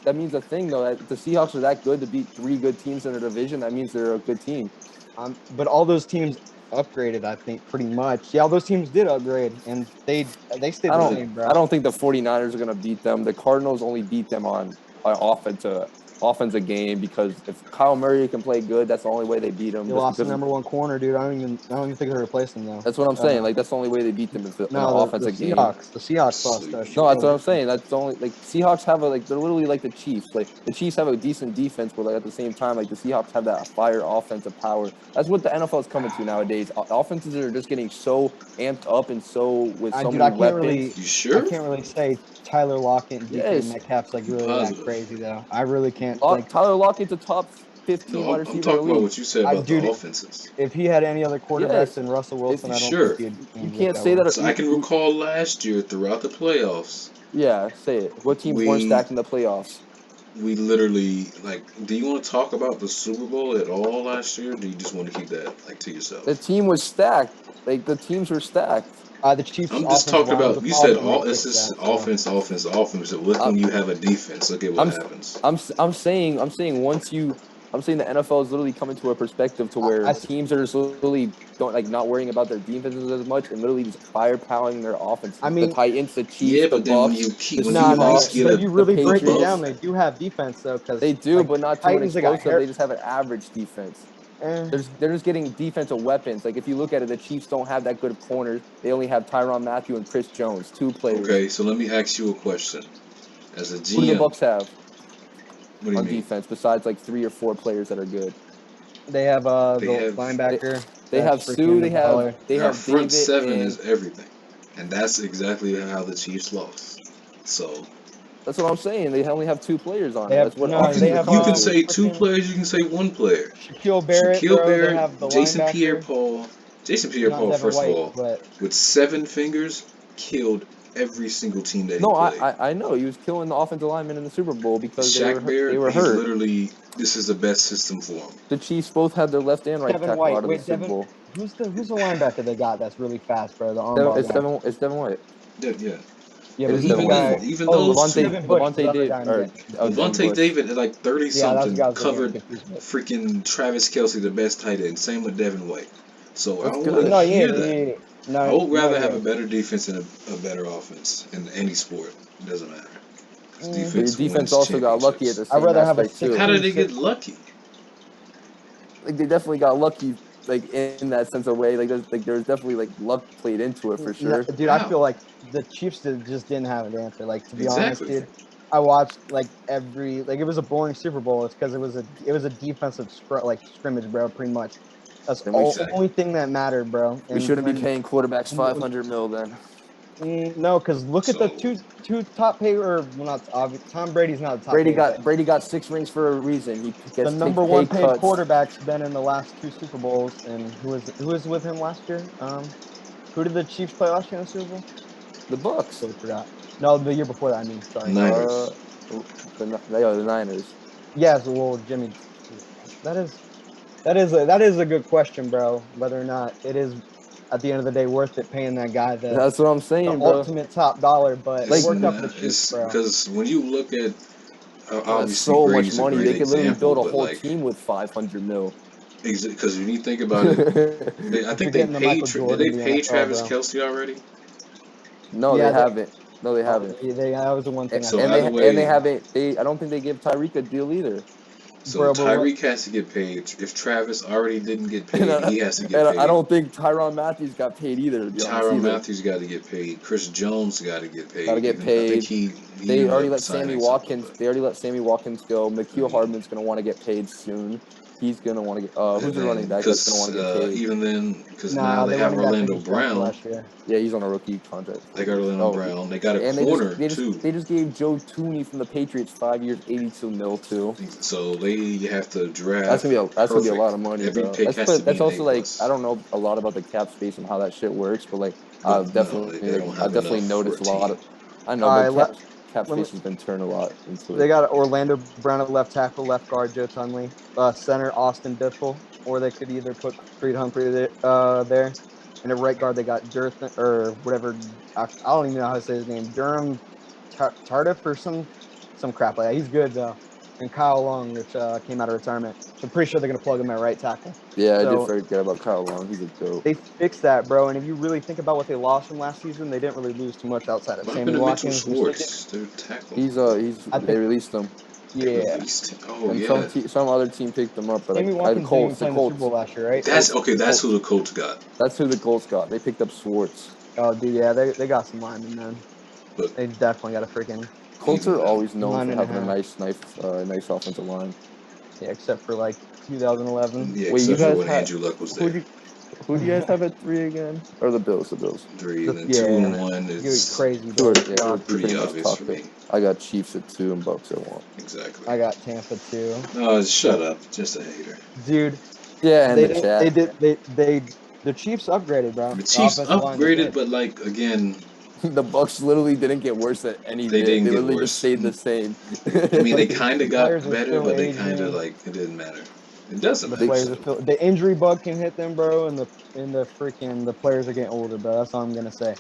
that means a thing though. That the Seahawks are that good to beat 3 good teams in a division. That means they're a good team. But all those teams upgraded, I think, pretty much. Yeah, all those teams did upgrade and they stayed the same, bro. I don't think the 49ers are going to beat them. The Cardinals only beat them on offensive game because if Kyle Murray can play good, that's the only way they beat them. They Just lost the because number 1 corner, dude. I don't even think they replaced him though. that's what I'm saying. Like that's the only way they beat them is in an No, the offensive game. Seahawks lost Sleepy. No, that's what Shaquille I'm Barrett. saying. That's the only like Seahawks have they're literally like the Chiefs. Like the Chiefs have a decent defense, but like at the same time, like the Seahawks have that fire offensive power. That's what the NFL is coming to nowadays. Offenses are just getting so amped up and so with so Dude, many weapons. You I sure? can't really say Tyler Lockett and DK Yes, Metcalf's like You really that positive? crazy though. I really can't think. Tyler Lockett's a top 15 No, wide I'm receiver in the talking about league. what you said about the Dude, offenses. if he had any other quarterbacks Yes, than Russell it's Wilson, You I don't think sure? you he'd look can't that say well. that. So I can recall last year throughout the playoffs, Yeah, say it. What teams weren't we stacked in the playoffs? we literally like. Do you want to talk about the Super Bowl at all last year? Or do you just want to keep that like to The yourself? team was stacked. Like the teams were stacked. The Chiefs' I'm just offensive talking line was about. a You said problem, and they all. It's fixed just that. So offense. But look I, when you have a defense. Look at what I'm happens. I'm saying once you I'm saying the NFL is literally coming to a perspective to where I teams are just literally don't like not worrying about their defenses as much and literally just firepowering their offenses. The mean, Titans, the Chiefs, Yeah, the but then when Bucks, you keep the when you at no. least Seahawks, get But you the really break it down, Patriots. they do have defense though, because They do, like but not to an Titans, they got explosive. hair. They just have an average defense. Eh, They're just getting defensive weapons. Like if you look at it, the Chiefs don't have that good of corners. They only have Tyrann Mathieu and Chris Jones, 2 players. okay. So let me ask you a question. As a Who do the GM, Bucks have what do you on mean? defense besides like 3 or 4 players that are good? they have They the have They, linebacker. they That's have Sue. freaking baller. They our have front David seven and is everything, and that's exactly how the Chiefs lost. So That's what I'm saying. They only have 2 players on They it. have That's what no, they offensive have You can coaches. say two freaking players. You can say one player. Shaquille Barrett, Shaquille bro. They Barrett, have the Jason linebacker, Pierre-Paul. Jason not Pierre-Paul, Devin first of White, all, but with 7 fingers, killed every single team that he No, played. I know he was killing the offensive linemen in the Super Bowl because Shaq they Barrett, were he's hurt. literally this is the best system for him. The Chiefs both had their left and right Devin tackle White. out of the Wait, Super Devin. Bowl. Who's the linebacker they got that's really fast, bro? The armbar guy. It's Devin White. Yeah, yeah. Yeah, It but is he's the Devin Even White's then, guy. fault. even Oh, those two, Devin Bush, the Levante other Dave guy I'm or getting. Devin Levante Bush. David at like 30 Yeah, that's the something guy I was getting covered confused with. freaking Travis Kelsey, the best tight end. Same with Devin White. So I That's don't want to good. No, yeah, hear that. yeah, I no, would no, rather have yeah. a better defense and a better offense in any sport. It doesn't matter. 'Cause Mm, But your defense defense wins also got lucky at championships. the I'd same rather have a aspect too. How did they 16-6. get lucky? Like they definitely got lucky, like in that sense of way. There's definitely like luck played into it for No, sure. dude, I How? feel like the Chiefs just didn't have an answer. Like, to be honest, Exactly. dude, I watched like every like it was a boring Super Bowl. It's because it was a defensive scrimmage, bro. Pretty much. That's Then all Exactly. only thing that mattered, bro. we And shouldn't be paying quarterbacks when it was 500 mil then. no, because look at the So two top pay or well, not obvious. Tom Brady's not a top paid, but Brady got 6 rings for a reason. He the gets number take pay one paid cuts. quarterback's been in the last two Super Bowls. And who was with him last year? Who did the Chiefs play last year in the Super Bowl? The Bucks. Totally forgot. No, the year before that. I mean, sorry. Uh, Niners. the Niners. Yes, well, Jimmy. That is a good question, bro. Whether or not it is at the end of the day worth it paying that guy That's what I'm the saying, bro. ultimate top dollar, but it It's Like worked out for the not. Chiefs, It's bro. because when you look at that's obviously so much Brady's a money. great They could literally example, build a but whole like team with 500 mil. because when you think about it, I You're think they forgetting the paid. Michael Did Jordan they of the pay NFL, Travis bro. Kelsey already? No, they Yeah, haven't. No, they haven't. that was the one thing I So thought. either And they way, haven't. I don't think they give Tyreek a deal either. so Bro, but what? Tyreek has to get paid. If Travis already didn't get And paid, he has to get I paid. don't think Tyron Matthews got paid either. To be honest, Tyrann either. Matthews got to get paid. Chris Jones got to get Got to paid. get Even I think paid. he They ended already up let Sammy signing something, Watkins. but They already let Sammy Watkins go. I McKeel mean, Hardman's gonna want to get paid soon. He's gonna want to get. and Who's the running then back that's gonna want to get paid? even then because now Nah, they the have running back was Orlando just drafted Brown. last year. Yeah, he's on a rookie contract. They got Orlando Brown. They got a And corner too. they just gave Joe Tooney from the Patriots 5 years, 82 mil too. So they have to draft That's gonna be a lot perfect. of money, Every bro. pick has to be That's an A also like I plus. don't know a lot about the cap space and how that shit works, but like But no, they don't I've have enough definitely for a noticed a lot team. of. I know, All but right, cap let me. space has been turned a lot into They it. got Orlando Brown at left tackle, left guard Joe Tunley, center Austin Biffle, or they could either put Creed Humphrey there, and at right guard they got Durthan or whatever. I don't even know how to say his name. Durham Tardif or some crap like that. He's good though. And Kyle Long, which came out of retirement. So I'm pretty sure they're gonna plug him at right tackle. Yeah, I did So forget about Kyle Long. He's a goat. they fixed that, bro. And if you really think about what they lost from last season, they didn't really lose too much outside of What happened Sammy to Mitchell Watkins, which they did. Schwartz? Their tackle. He's I they think, released him, They yeah. released him. Oh and yeah. some other team picked him up, but Sammy the Watkins didn't even Colts, play in the Super Bowl last year, right? That's okay. the That's who Colts. the Colts got. That's who the Colts got. They picked up Swartz. Oh, dude, yeah, they got some linemen, man. But They definitely got a freaking Colts even are then, always known line for and a having a half. nice offensive line. Yeah, except for like 2011. yeah, Wait, you except for guys when had Andrew Luck was who there. do who do you guys have at 3 again? Or the Bills? The Bills. Three and then two Yeah, and one you're is crazy, bro. We're pretty pretty much obvious for talked it. me. I got Chiefs at 2 and Bucks at 1. Exactly. I got Tampa too, No, shut up. Just a hater. dude. Yeah, and They the didn't. They chat. did. The Chiefs upgraded, bro. The The Chiefs offensive line is upgraded, good. but like again, The Bucks literally didn't get worse at any they bit. didn't They get literally just worse. stayed the same. I mean, they Like, kind of The players got are better, still but they kind of aging. like it didn't matter. It doesn't The matter players are still. still. The injury bug can hit them, bro, and the players are getting older, bro. That's all I'm gonna say.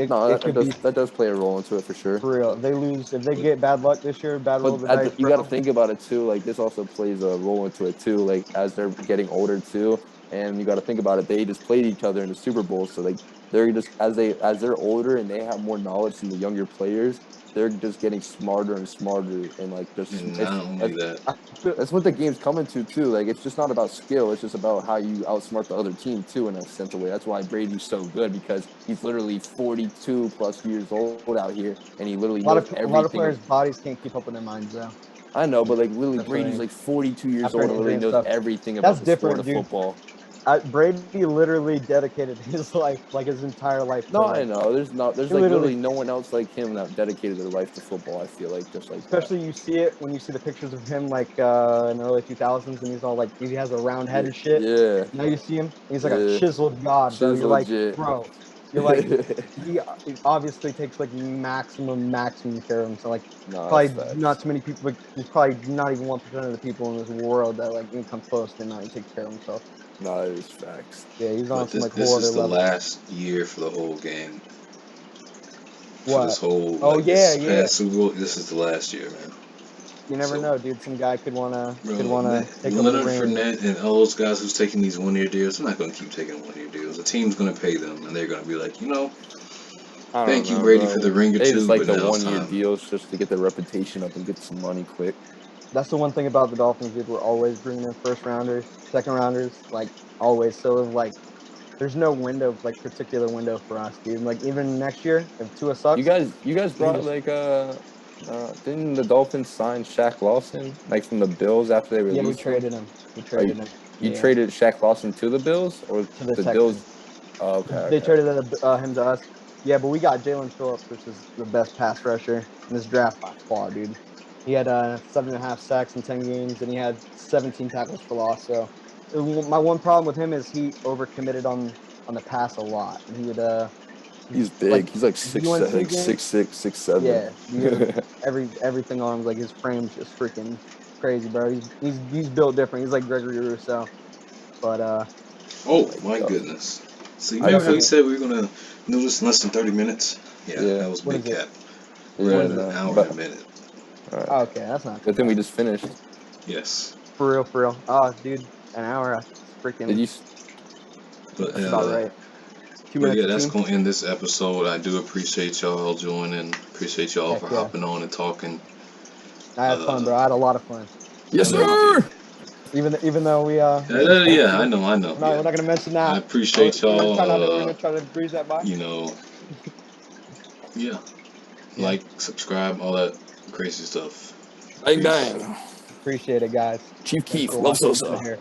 no, It could be that does play a role into it for sure. for real. If they But get bad luck this year, bad roll of But the dice, you got to bro. think about it too. Like this also plays a role into it too. Like as they're getting older too, and you got to think about it. They just played each other in the Super Bowl, so like they're just as they're older and they have more knowledge than the younger players. They're just getting smarter and smarter, and like just and not only that, I feel, that's what the game's coming to too. Like it's just not about skill; it's just about how you outsmart the other team too, in a sense of way. That's why Brady's so good because he's literally 42 plus years old out here, and he literally knows a lot of everything. players' bodies can't keep up with their minds, though. I know, but like literally That's what I Brady's mean. like 42 years After old an and injury literally and knows stuff. everything about That's the sport different, of dude. football. Brady literally dedicated his life, like his entire life. No, to, I like, know. There's he like literally, literally no one else like him that dedicated their life to football. I feel like just like that. especially you see it when you see the pictures of him like in the early 2000s, and he's all like he has a round head Yeah, and shit. yeah, Now you see him, he's like a yeah. chiseled god, bro. She's You're like, legit. bro, you're like, he obviously takes like maximum care of him. So like, Nah, that's probably not facts. too many people. Like, there's probably not even 1% of the people in this world that like even come close to the amount he takes care of himself. Nah, that is facts. Yeah, he's on But some this like whole this other is the level. last year for the whole game. For this What? whole Oh like yeah, this yeah. past Super Bowl, this is the last year, man. You never So, know, dude. Some guy could wanna bro, take over the Leonard reins. Fournette and all those guys who's taking these 1 year deals, they're not gonna keep taking 1 year deals. The team's gonna pay them, and they're gonna be like, I don't thank you know, Brady for the bro. ring or They just two, like but the now it's 1 year time. deals just to get their reputation up and get some money quick. That's the one thing about the Dolphins, dude. We're always bringing in first rounders, second rounders, like always. So like, there's no window, like particular window for us, dude. Like even next year, if Tua You sucks, guys, you guys we can brought just like didn't the Dolphins sign Shaq Lawson like from the Bills after they yeah, we released him? traded him. We Are traded him. you Yeah, traded Shaq Lawson to the Bills or to the the Bills? Texans. Oh, okay, They okay. traded him to us. Yeah, but we got Jalen Phillips, which is the best pass rusher in this draft by far, dude. He had 7.5 sacks in 10 games, and he had 17 tackles for loss. So my one problem with him is he overcommitted on the pass a lot, and he would He's like big. He's like the six, UNC like game. 6'6", 6'7". Yeah, everything on him, like his frame's just freaking crazy, bro. He's built different. He's like Gregory Rousseau, but Oh Oh my my god. goodness! So you I we don't remember have we think said we were gonna do this in less than 30 minutes? Yeah, yeah, that was what big is it? cap. We're yeah, What at is it? an no. hour and But a minute. all right. Oh, okay, that's not too Good thing we bad. just finished. Yes, For real, for real. Oh, dude, an hour. It's Did freaking. you but That's about right. Two but minutes yeah, a that's team. gonna end this episode. I do appreciate y'all joining. Appreciate y'all Heck for yeah, hopping on and talking. I had fun, Uh, bro. I had a lot of fun. Yes, And thank you. sir. even though we had some sports Yeah, to I do, know, I know. we're Yeah, not gonna mention I that. appreciate y'all. We're gonna try to breeze that by. You know, yeah, Yeah, like, subscribe, all that crazy stuff. Bang Peace. bang. appreciate it, guys. Chief Thanks Keef, for love watching to Sosa. here.